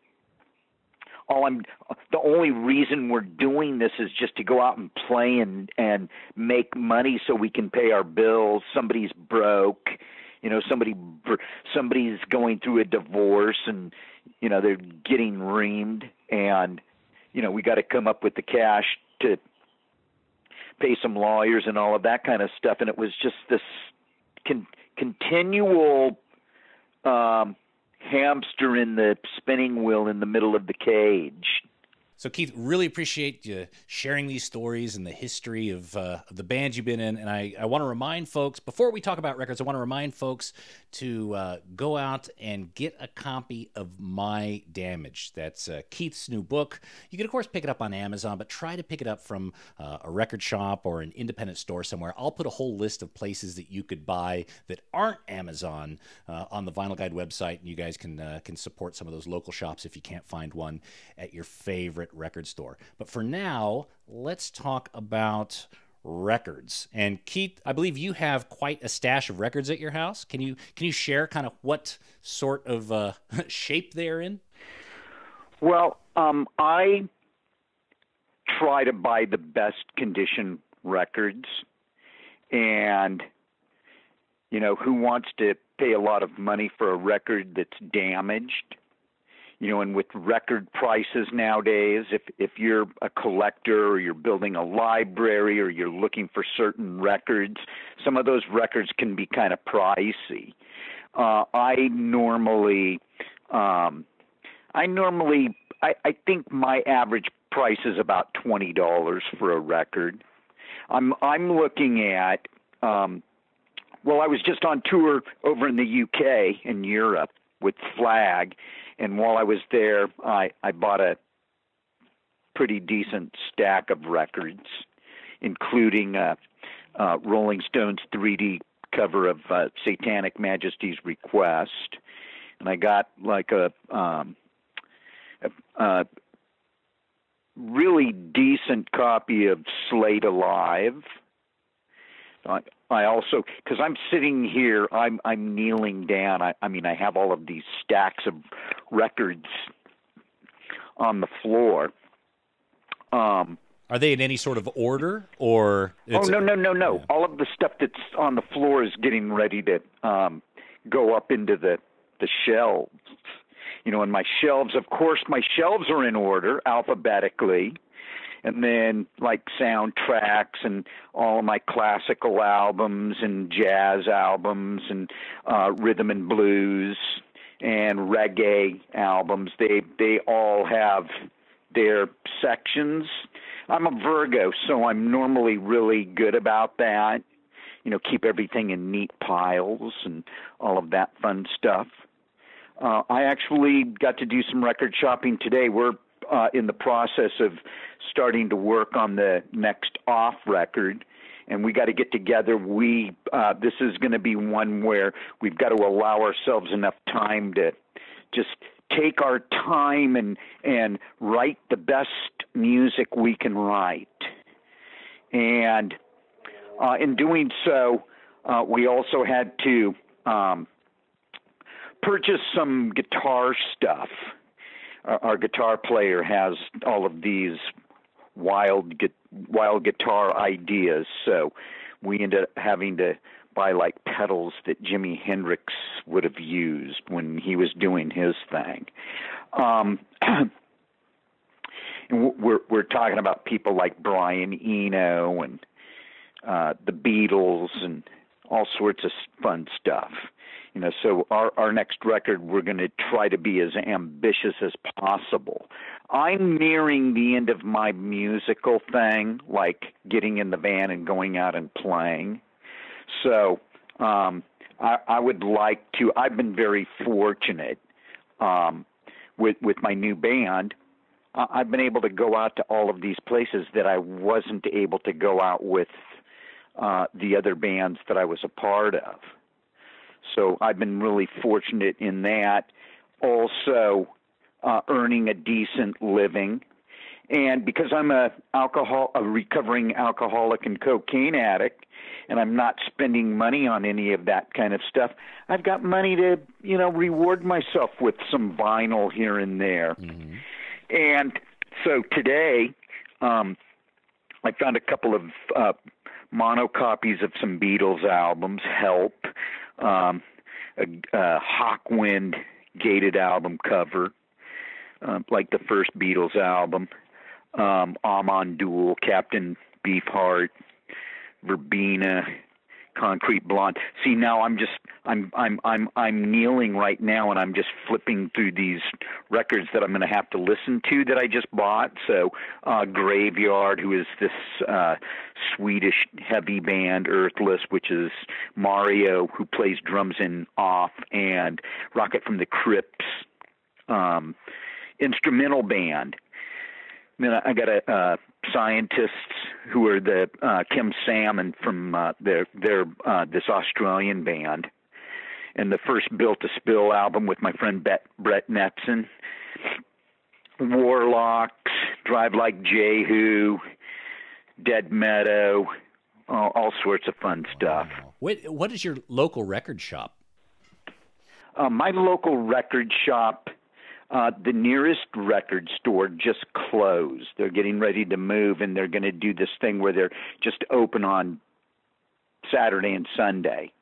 The only reason we're doing this is just to go out and play and make money so we can pay our bills. Somebody's broke, somebody's going through a divorce, and they're getting reamed, and we got to come up with the cash to pay some lawyers and all of that kind of stuff. And it was just this continual hamster in the spinning wheel in the middle of the cage. So, Keith, really appreciate you sharing these stories and the history of the bands you've been in. And I want to remind folks, before we talk about records, I want to remind folks to go out and get a copy of My Damage. That's Keith's new book. You can, of course, pick it up on Amazon, but try to pick it up from a record shop or an independent store somewhere. I'll put a whole list of places that you could buy that aren't Amazon on the Vinyl Guide website, and you guys can support some of those local shops if you can't find one at your favorite record store. But for now, let's talk about records. And Keith, I believe you have quite a stash of records at your house. Can you share kind of what sort of shape they're in? Well, I try to buy the best condition records, and who wants to pay a lot of money for a record that's damaged? And with record prices nowadays, if you're a collector or you're building a library or you're looking for certain records, some of those records can be kind of pricey. I think my average price is about $20 for a record. I'm looking at, I was just on tour over in the UK and Europe with Flag. And while I was there, I bought a pretty decent stack of records, including Rolling Stone's 3D cover of Satanic Majesty's Request. And I got like a really decent copy of Slade Alive. I also, because I'm sitting here, I'm kneeling down. I have all of these stacks of records on the floor. Are they in any sort of order, or? No. Yeah. All of the stuff that's on the floor is getting ready to go up into the shelves. And my shelves, of course, are in order alphabetically. And then like soundtracks and all of my classical albums and jazz albums and rhythm and blues and reggae albums, they all have their sections. I'm a Virgo, so I'm normally really good about that. Keep everything in neat piles and all of that fun stuff. I actually got to do some record shopping today. We're in the process of starting to work on the next Off record, and we got to get together. This is going to be one where we've got to allow ourselves enough time to just take our time and write the best music we can write. And in doing so, we also had to purchase some guitar stuff. Our guitar player has all of these wild guitar ideas, so we ended up having to buy like pedals that Jimi Hendrix would have used when he was doing his thing. And we're talking about people like Brian Eno and the Beatles and all sorts of fun stuff. So our next record, we're going to try to be as ambitious as possible. I'm nearing the end of my musical thing, like getting in the van and going out and playing. So I would like to. I've been very fortunate with my new band. I've been able to go out to all of these places that I wasn't able to go out with the other bands that I was a part of. So I've been really fortunate in that. Also, earning a decent living. And because I'm a recovering alcoholic and cocaine addict, and I'm not spending money on any of that kind of stuff, I've got money to, reward myself with some vinyl here and there. Mm-hmm. And so today, I found a couple of mono copies of some Beatles albums, Help, a Hawkwind gated album cover, like the first Beatles album, Amon Duel, Captain Beefheart, Verbena, Concrete Blonde. See, now I'm kneeling right now, and I'm just flipping through these records that I'm going to have to listen to that I just bought. So, Graveyard, who is this Swedish heavy band, Earthless, which is Mario, who plays drums in Off, and Rocket from the Crypts, instrumental band. Then I got a scientists who are the Kim Salmon from their this Australian band, and the first Built to Spill album with my friend Brett Nepson, Warlocks, Drive Like Jehu, Dead Meadow, all sorts of fun stuff. Wait, what is your local record shop? My local record shop. The nearest record store just closed. They're getting ready to move, and they're going to do this thing where they're just open on Saturday and Sunday.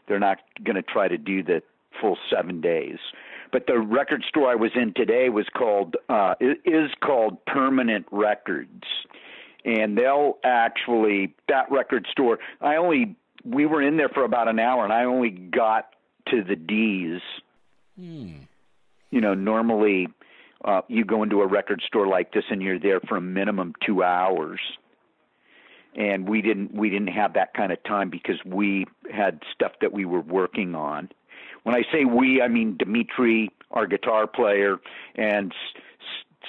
They're not going to try to do the full 7 days. But the record store I was in today is called Permanent Records, and that record store. We were in there for about an hour, and I only got to the D's. Normally you go into a record store like this and you're there for a minimum 2 hours. And we didn't have that kind of time because we had stuff that we were working on. When I say we, I mean Dimitri, our guitar player, and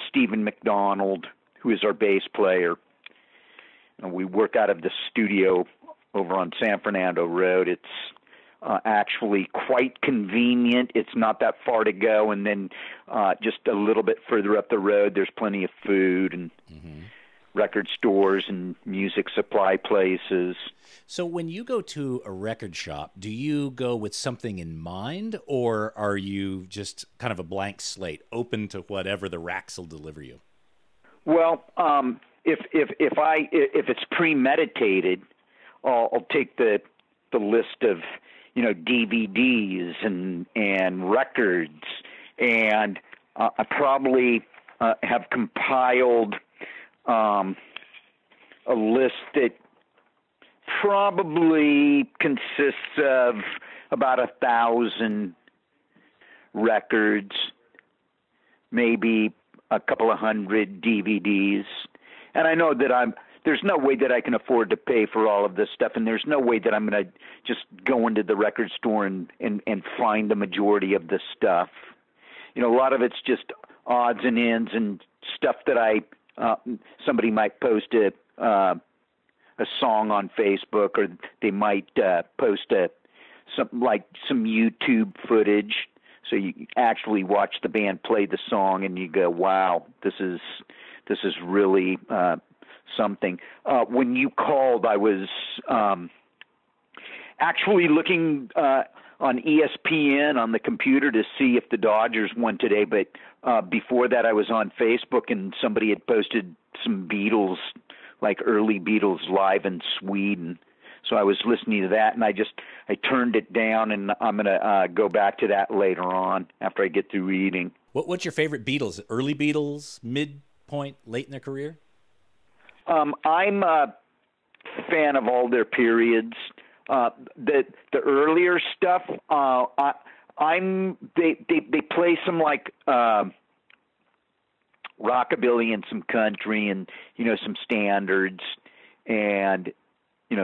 Stephen McDonald, who is our bass player. And we work out of the studio over on San Fernando Road. It's actually quite convenient. It's not that far to go, and then just a little bit further up the road, there's plenty of food and record stores and music supply places. So when you go to a record shop, do you go with something in mind, or are you just kind of a blank slate, open to whatever the racks will deliver you? Well, if it's premeditated, I'll take the list of DVDs and records, and I probably have compiled a list that probably consists of about 1,000 records, maybe a couple of hundred DVDs, and I know that there's no way that I can afford to pay for all of this stuff, and there's no way that I'm going to just go into the record store and find the majority of this stuff. A lot of it's just odds and ends and stuff that somebody might post a song on Facebook, or they might post some YouTube footage, so you actually watch the band play the song and you go, wow, this is really something. When you called, I was actually looking on ESPN on the computer to see if the Dodgers won today, but before that I was on Facebook and somebody had posted some Beatles, like early Beatles live in Sweden. So I was listening to that, and I turned it down, and I'm going to go back to that later on after I get through eating. What's your favorite Beatles? Early Beatles, midpoint, late in their career? I'm a fan of all their periods. The earlier stuff, they play some like rockabilly and some country and some standards and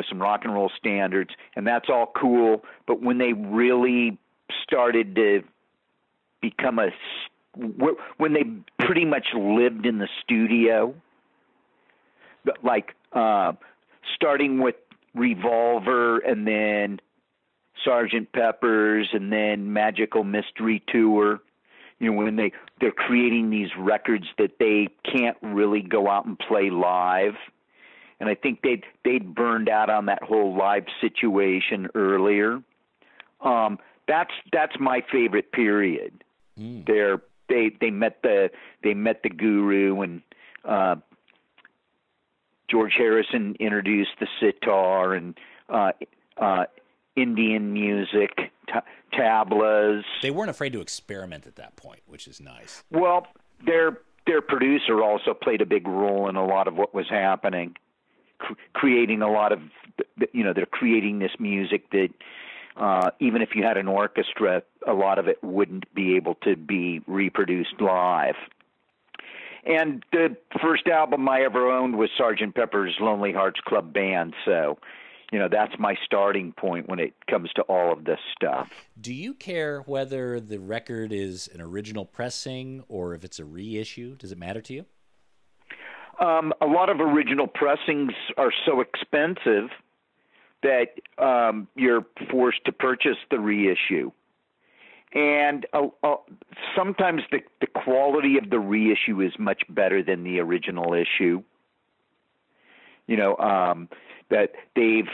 some rock and roll standards, and that's all cool. But when they really started to become when they pretty much lived in the studio, like starting with Revolver and then Sgt. Pepper's and then Magical Mystery Tour, when they're creating these records that they can't really go out and play live. And I think they'd burned out on that whole live situation earlier. That's my favorite period. They met the guru, and George Harrison introduced the sitar and Indian music, tablas. They weren't afraid to experiment at that point, which is nice. Well, their producer also played a big role in a lot of what was happening, creating a lot of, they're creating this music that even if you had an orchestra, a lot of it wouldn't be able to be reproduced live. And the first album I ever owned was Sgt. Pepper's Lonely Hearts Club Band, so that's my starting point when it comes to all of this stuff. Do you care whether the record is an original pressing or if it's a reissue? Does it matter to you? A lot of original pressings are so expensive that you're forced to purchase the reissue. And sometimes the quality of the reissue is much better than the original issue. That they've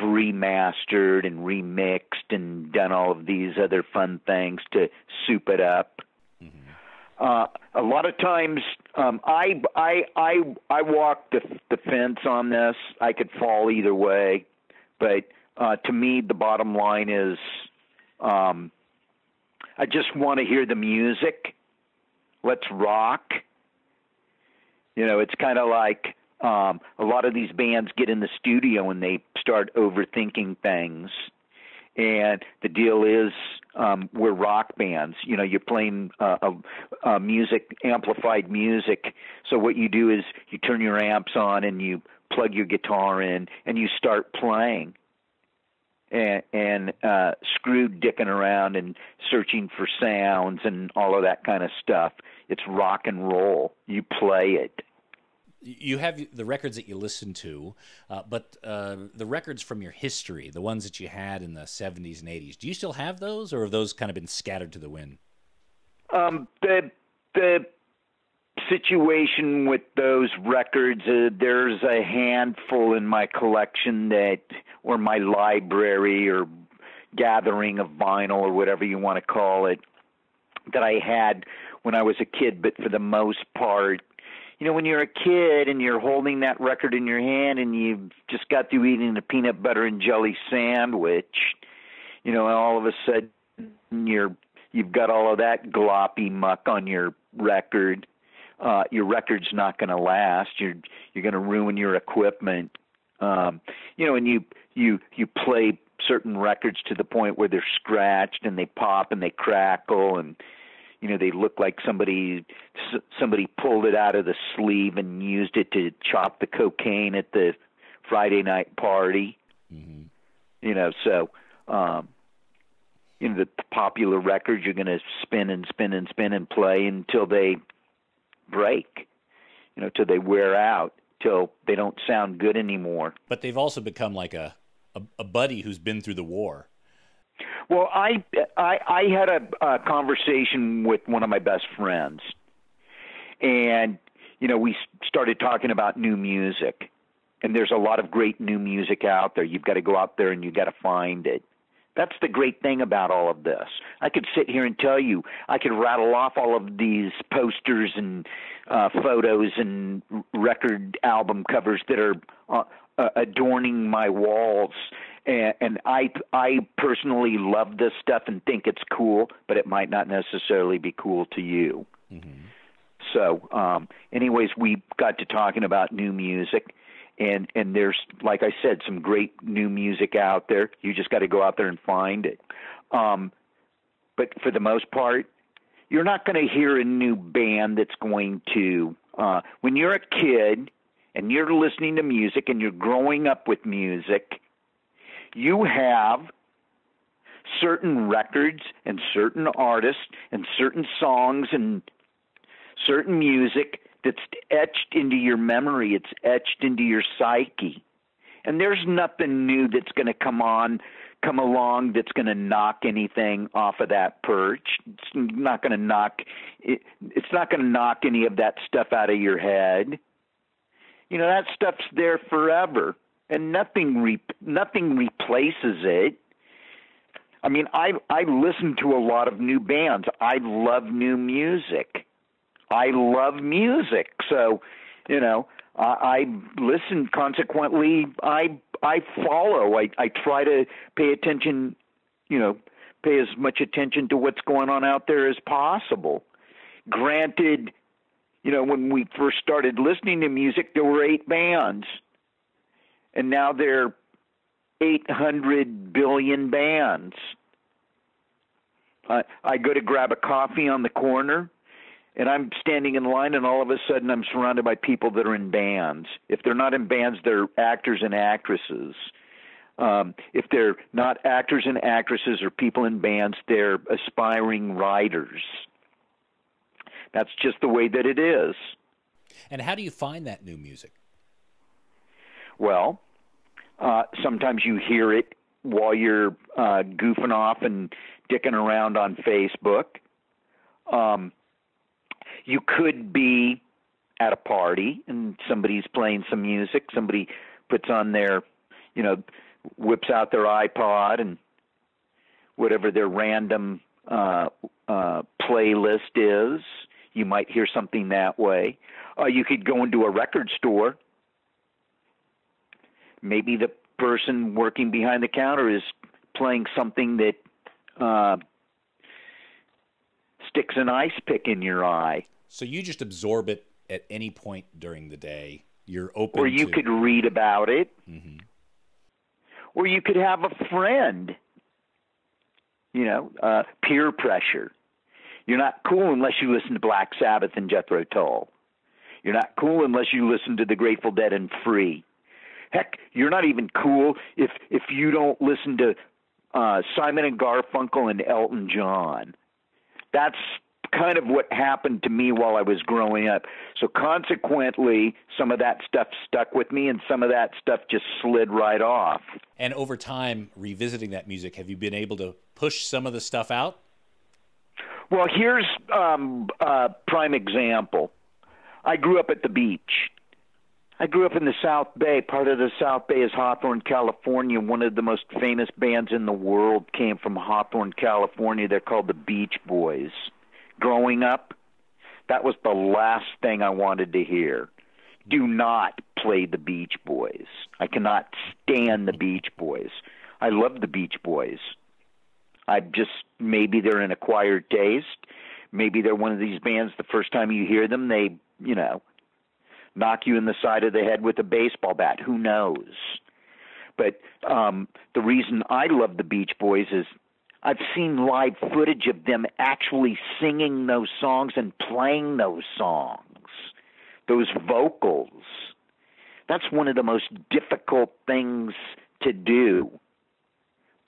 remastered and remixed and done all of these other fun things to soup it up. A lot of times, I walk the fence on this. I could fall either way, but to me, the bottom line is, I just want to hear the music. Let's rock. It's kind of like a lot of these bands get in the studio and they start overthinking things. And the deal is, we're rock bands. You're playing music, amplified music. So what you do is you turn your amps on and you plug your guitar in and you start playing. And screw dicking around and searching for sounds and all of that kind of stuff. It's rock and roll. You play it. You have the records that you listen to, but the records from your history, the ones that you had in the 70s and 80s, do you still have those, or have those kind of been scattered to the wind? The situation with those records, there's a handful in my collection or my library or gathering of vinyl or whatever you want to call it, that I had when I was a kid. But for the most part, when you're a kid and you're holding that record in your hand and you've just got through eating a peanut butter and jelly sandwich, and all of a sudden you've got all of that gloppy muck on your record. Your record's not going to last. You're going to ruin your equipment. And you play certain records to the point where they're scratched and they pop and they crackle and they look like somebody pulled it out of the sleeve and used it to chop the cocaine at the Friday night party. So the popular records you're going to spin and spin and spin and play until they break, till they wear out, till they don't sound good anymore. But they've also become like a buddy who's been through the war. Well, I had a conversation with one of my best friends, and we started talking about new music, and there's a lot of great new music out there. You've got to go out there and you've got to find it. That's the great thing about all of this. I could sit here and tell you, I could rattle off all of these posters and photos and record album covers that are adorning my walls. And I personally love this stuff and think it's cool, but it might not necessarily be cool to you. So anyways, we got to talking about new music. And there's, like I said, some great new music out there. You just got to go out there and find it. But for the most part, you're not going to hear a new band that's going to, when you're a kid and you're listening to music and you're growing up with music, you have certain records and certain artists and certain songs and certain music that's etched into your memory. It's etched into your psyche. And there's nothing new that's going to come on come along that's going to knock anything off of that perch. It's not going to knock any of that stuff out of your head. You know, that stuff's there forever, and nothing replaces it. I mean, I listen to a lot of new bands. I love new music. I love music, so you know, I listen. Consequently, I follow. I try to pay attention. You know, pay as much attention to what's going on out there as possible. Granted, you know, when we first started listening to music, there were 8 bands, and now there are 800 billion bands. I go to grab a coffee on the corner, and I'm standing in line, and all of a sudden I'm surrounded by people that are in bands. If they're not in bands, they're actors and actresses. If they're not actors and actresses or people in bands, they're aspiring writers. That's just the way that it is. And how do you find that new music? Well, sometimes you hear it while you're goofing off and dicking around on Facebook. You could be at a party and somebody's playing some music. Somebody puts on their, you know, whips out their iPod and whatever their random playlist is. You might hear something that way. You could go into a record store. Maybe the person working behind the counter is playing something that sticks an ice pick in your eye. So you just absorb it at any point during the day. You're open. Or you could read about it. Mm-hmm. Or you could have a friend. You know, peer pressure. You're not cool unless you listen to Black Sabbath and Jethro Tull. You're not cool unless you listen to the Grateful Dead and Free. Heck, you're not even cool if you don't listen to Simon and Garfunkel and Elton John. That's kind of what happened to me while I was growing up. So consequently, some of that stuff stuck with me and some of that stuff just slid right off. And over time, revisiting that music, have you been able to push some of the stuff out? Well, here's a prime example. I grew up at the beach. I grew up in the South Bay. Part of the South Bay is Hawthorne, California. One of the most famous bands in the world came from Hawthorne, California. They're called the Beach Boys. Growing up, that was the last thing I wanted to hear. Do not play the Beach Boys. I cannot stand the Beach Boys. I love the Beach Boys. Maybe they're an acquired taste. Maybe they're one of these bands, the first time you hear them, they, you know, knock you in the side of the head with a baseball bat. Who knows? But the reason I love the Beach Boys is I've seen live footage of them actually singing those songs and playing those songs, those vocals. That's one of the most difficult things to do.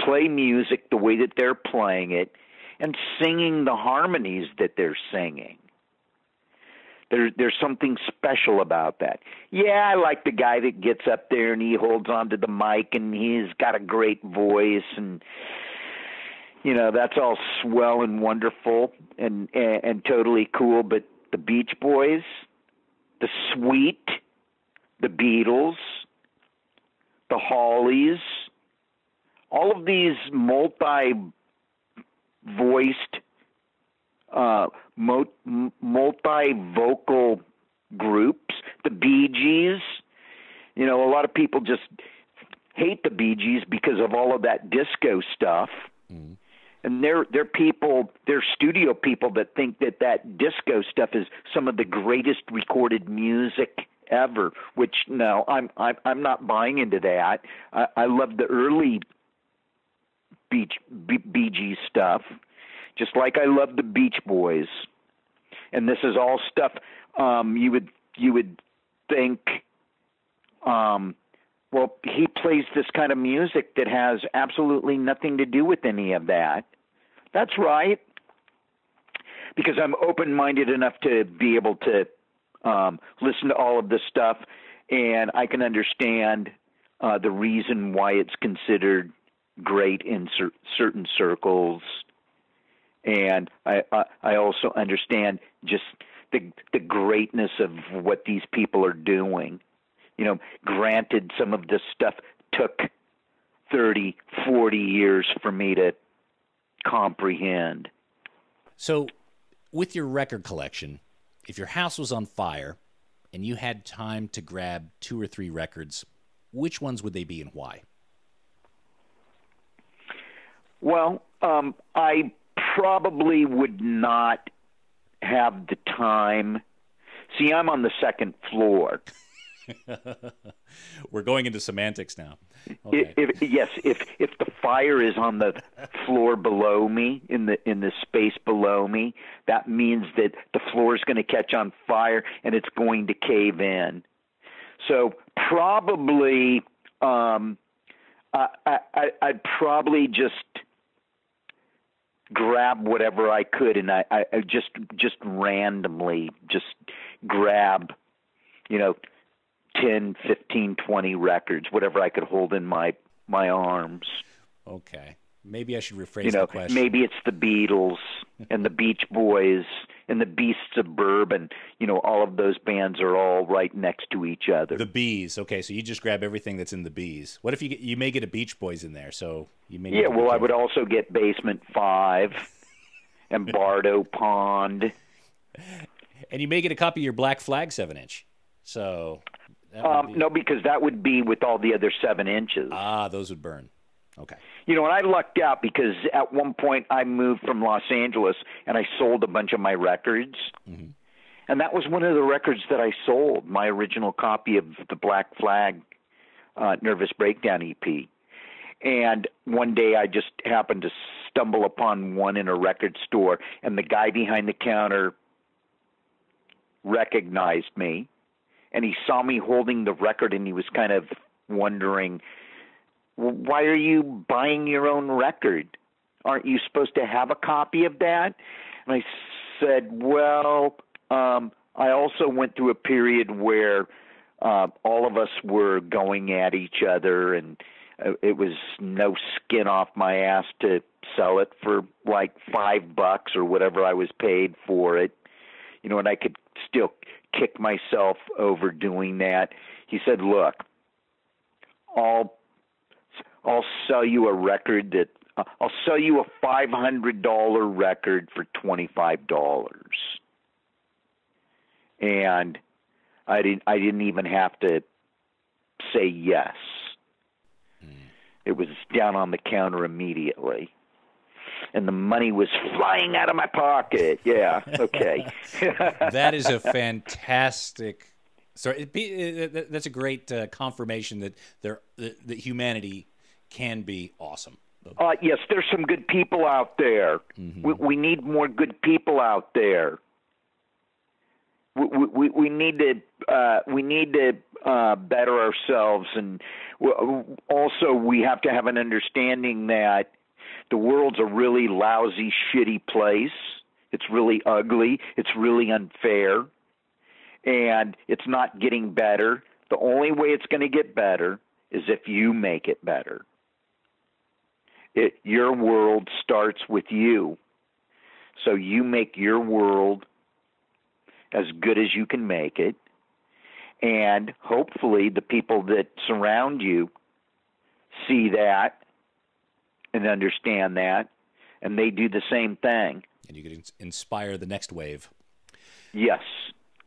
Play music the way that they're playing it and singing the harmonies that they're singing. There's something special about that. Yeah, I like the guy that gets up there and he holds onto the mic and he's got a great voice and, you know, that's all swell and wonderful and totally cool. But the Beach Boys, the Sweet, the Beatles, the Hollies, all of these multi-voiced, multi-vocal groups, the Bee Gees. You know, a lot of people just hate the Bee Gees because of all of that disco stuff. Mm. And they're people, they're studio people that think that disco stuff is some of the greatest recorded music ever. Which no, I'm not buying into that. I love the early Bee Gees stuff, just like I love the Beach Boys. And this is all stuff you would think, well, he plays this kind of music that has absolutely nothing to do with any of that. That's right, because I'm open-minded enough to be able to listen to all of this stuff, and I can understand the reason why it's considered great in certain circles, and I also understand just the greatness of what these people are doing. You know, granted, some of this stuff took 30, 40 years for me to comprehend. So, with your record collection, if your house was on fire and you had time to grab 2 or 3 records, which ones would they be and why? Well, I probably would not have the time. See, I'm on the second floor. We're going into semantics now. Okay. If the fire is on the floor below me, in the space below me, that means that the floor is going to catch on fire and it's going to cave in. So probably, I'd probably just grab whatever I could, and I just randomly just grab, 10, 15, 20 records, whatever I could hold in my arms. Okay. Maybe I should rephrase the question. Maybe it's the Beatles and the Beach Boys and the Beasts of Bourbon. All of those bands are all right next to each other. The Bees. Okay, so you just grab everything that's in the Bees. What if you may get a Beach Boys in there? So you may. Yeah, well, I would also get Basement 5 and Bardo Pond. And you may get a copy of your Black Flag 7-inch. So. No, because that would be with all the other 7 inches. Ah, those would burn. Okay. And I lucked out because at one point I moved from Los Angeles and I sold a bunch of my records. Mm-hmm. And that was one of the records that I sold, my original copy of the Black Flag Nervous Breakdown EP. And one day I just happened to stumble upon one in a record store, and the guy behind the counter recognized me. And he saw me holding the record, and he was kind of wondering, why are you buying your own record? Aren't you supposed to have a copy of that? And I said, well, I also went through a period where all of us were going at each other, and it was no skin off my ass to sell it for like $5 or whatever I was paid for it. And I could still kick myself over doing that. He said, look, I'll sell you a record I'll sell you a $500 record for $25. And I didn't even have to say yes. It was down on the counter immediately. And the money was flying out of my pocket. Yeah, okay. That is a fantastic story. That's a great confirmation that that humanity can be awesome. Yes, there's some good people out there. Mm-hmm. We need more good people out there. We need to better ourselves, and also we have to have an understanding that the world's a really lousy, shitty place. It's really ugly. It's really unfair. And it's not getting better. The only way it's going to get better is if you make it better. Your world starts with you. So you make your world as good as you can make it. And hopefully the people that surround you see that and understand that, and they do the same thing. And you can inspire the next wave. Yes.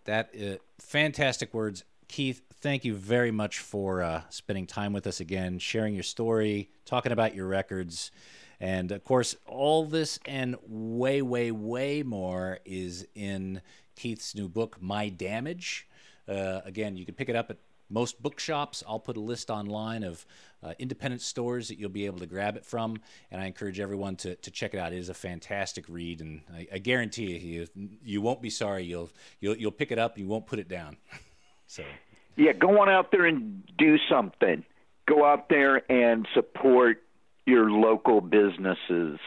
That fantastic words. Keith, thank you very much for spending time with us again, sharing your story, talking about your records. And, of course, all this and way, way, way more is in Keith's new book, My Damage. Again, you can pick it up at most bookshops. I'll put a list online of independent stores that you'll be able to grab it from, and I encourage everyone to check it out. It is a fantastic read, and I guarantee you won't be sorry. You'll pick it up and you won't put it down. So yeah, go on out there and do something. Go out there and support your local businesses.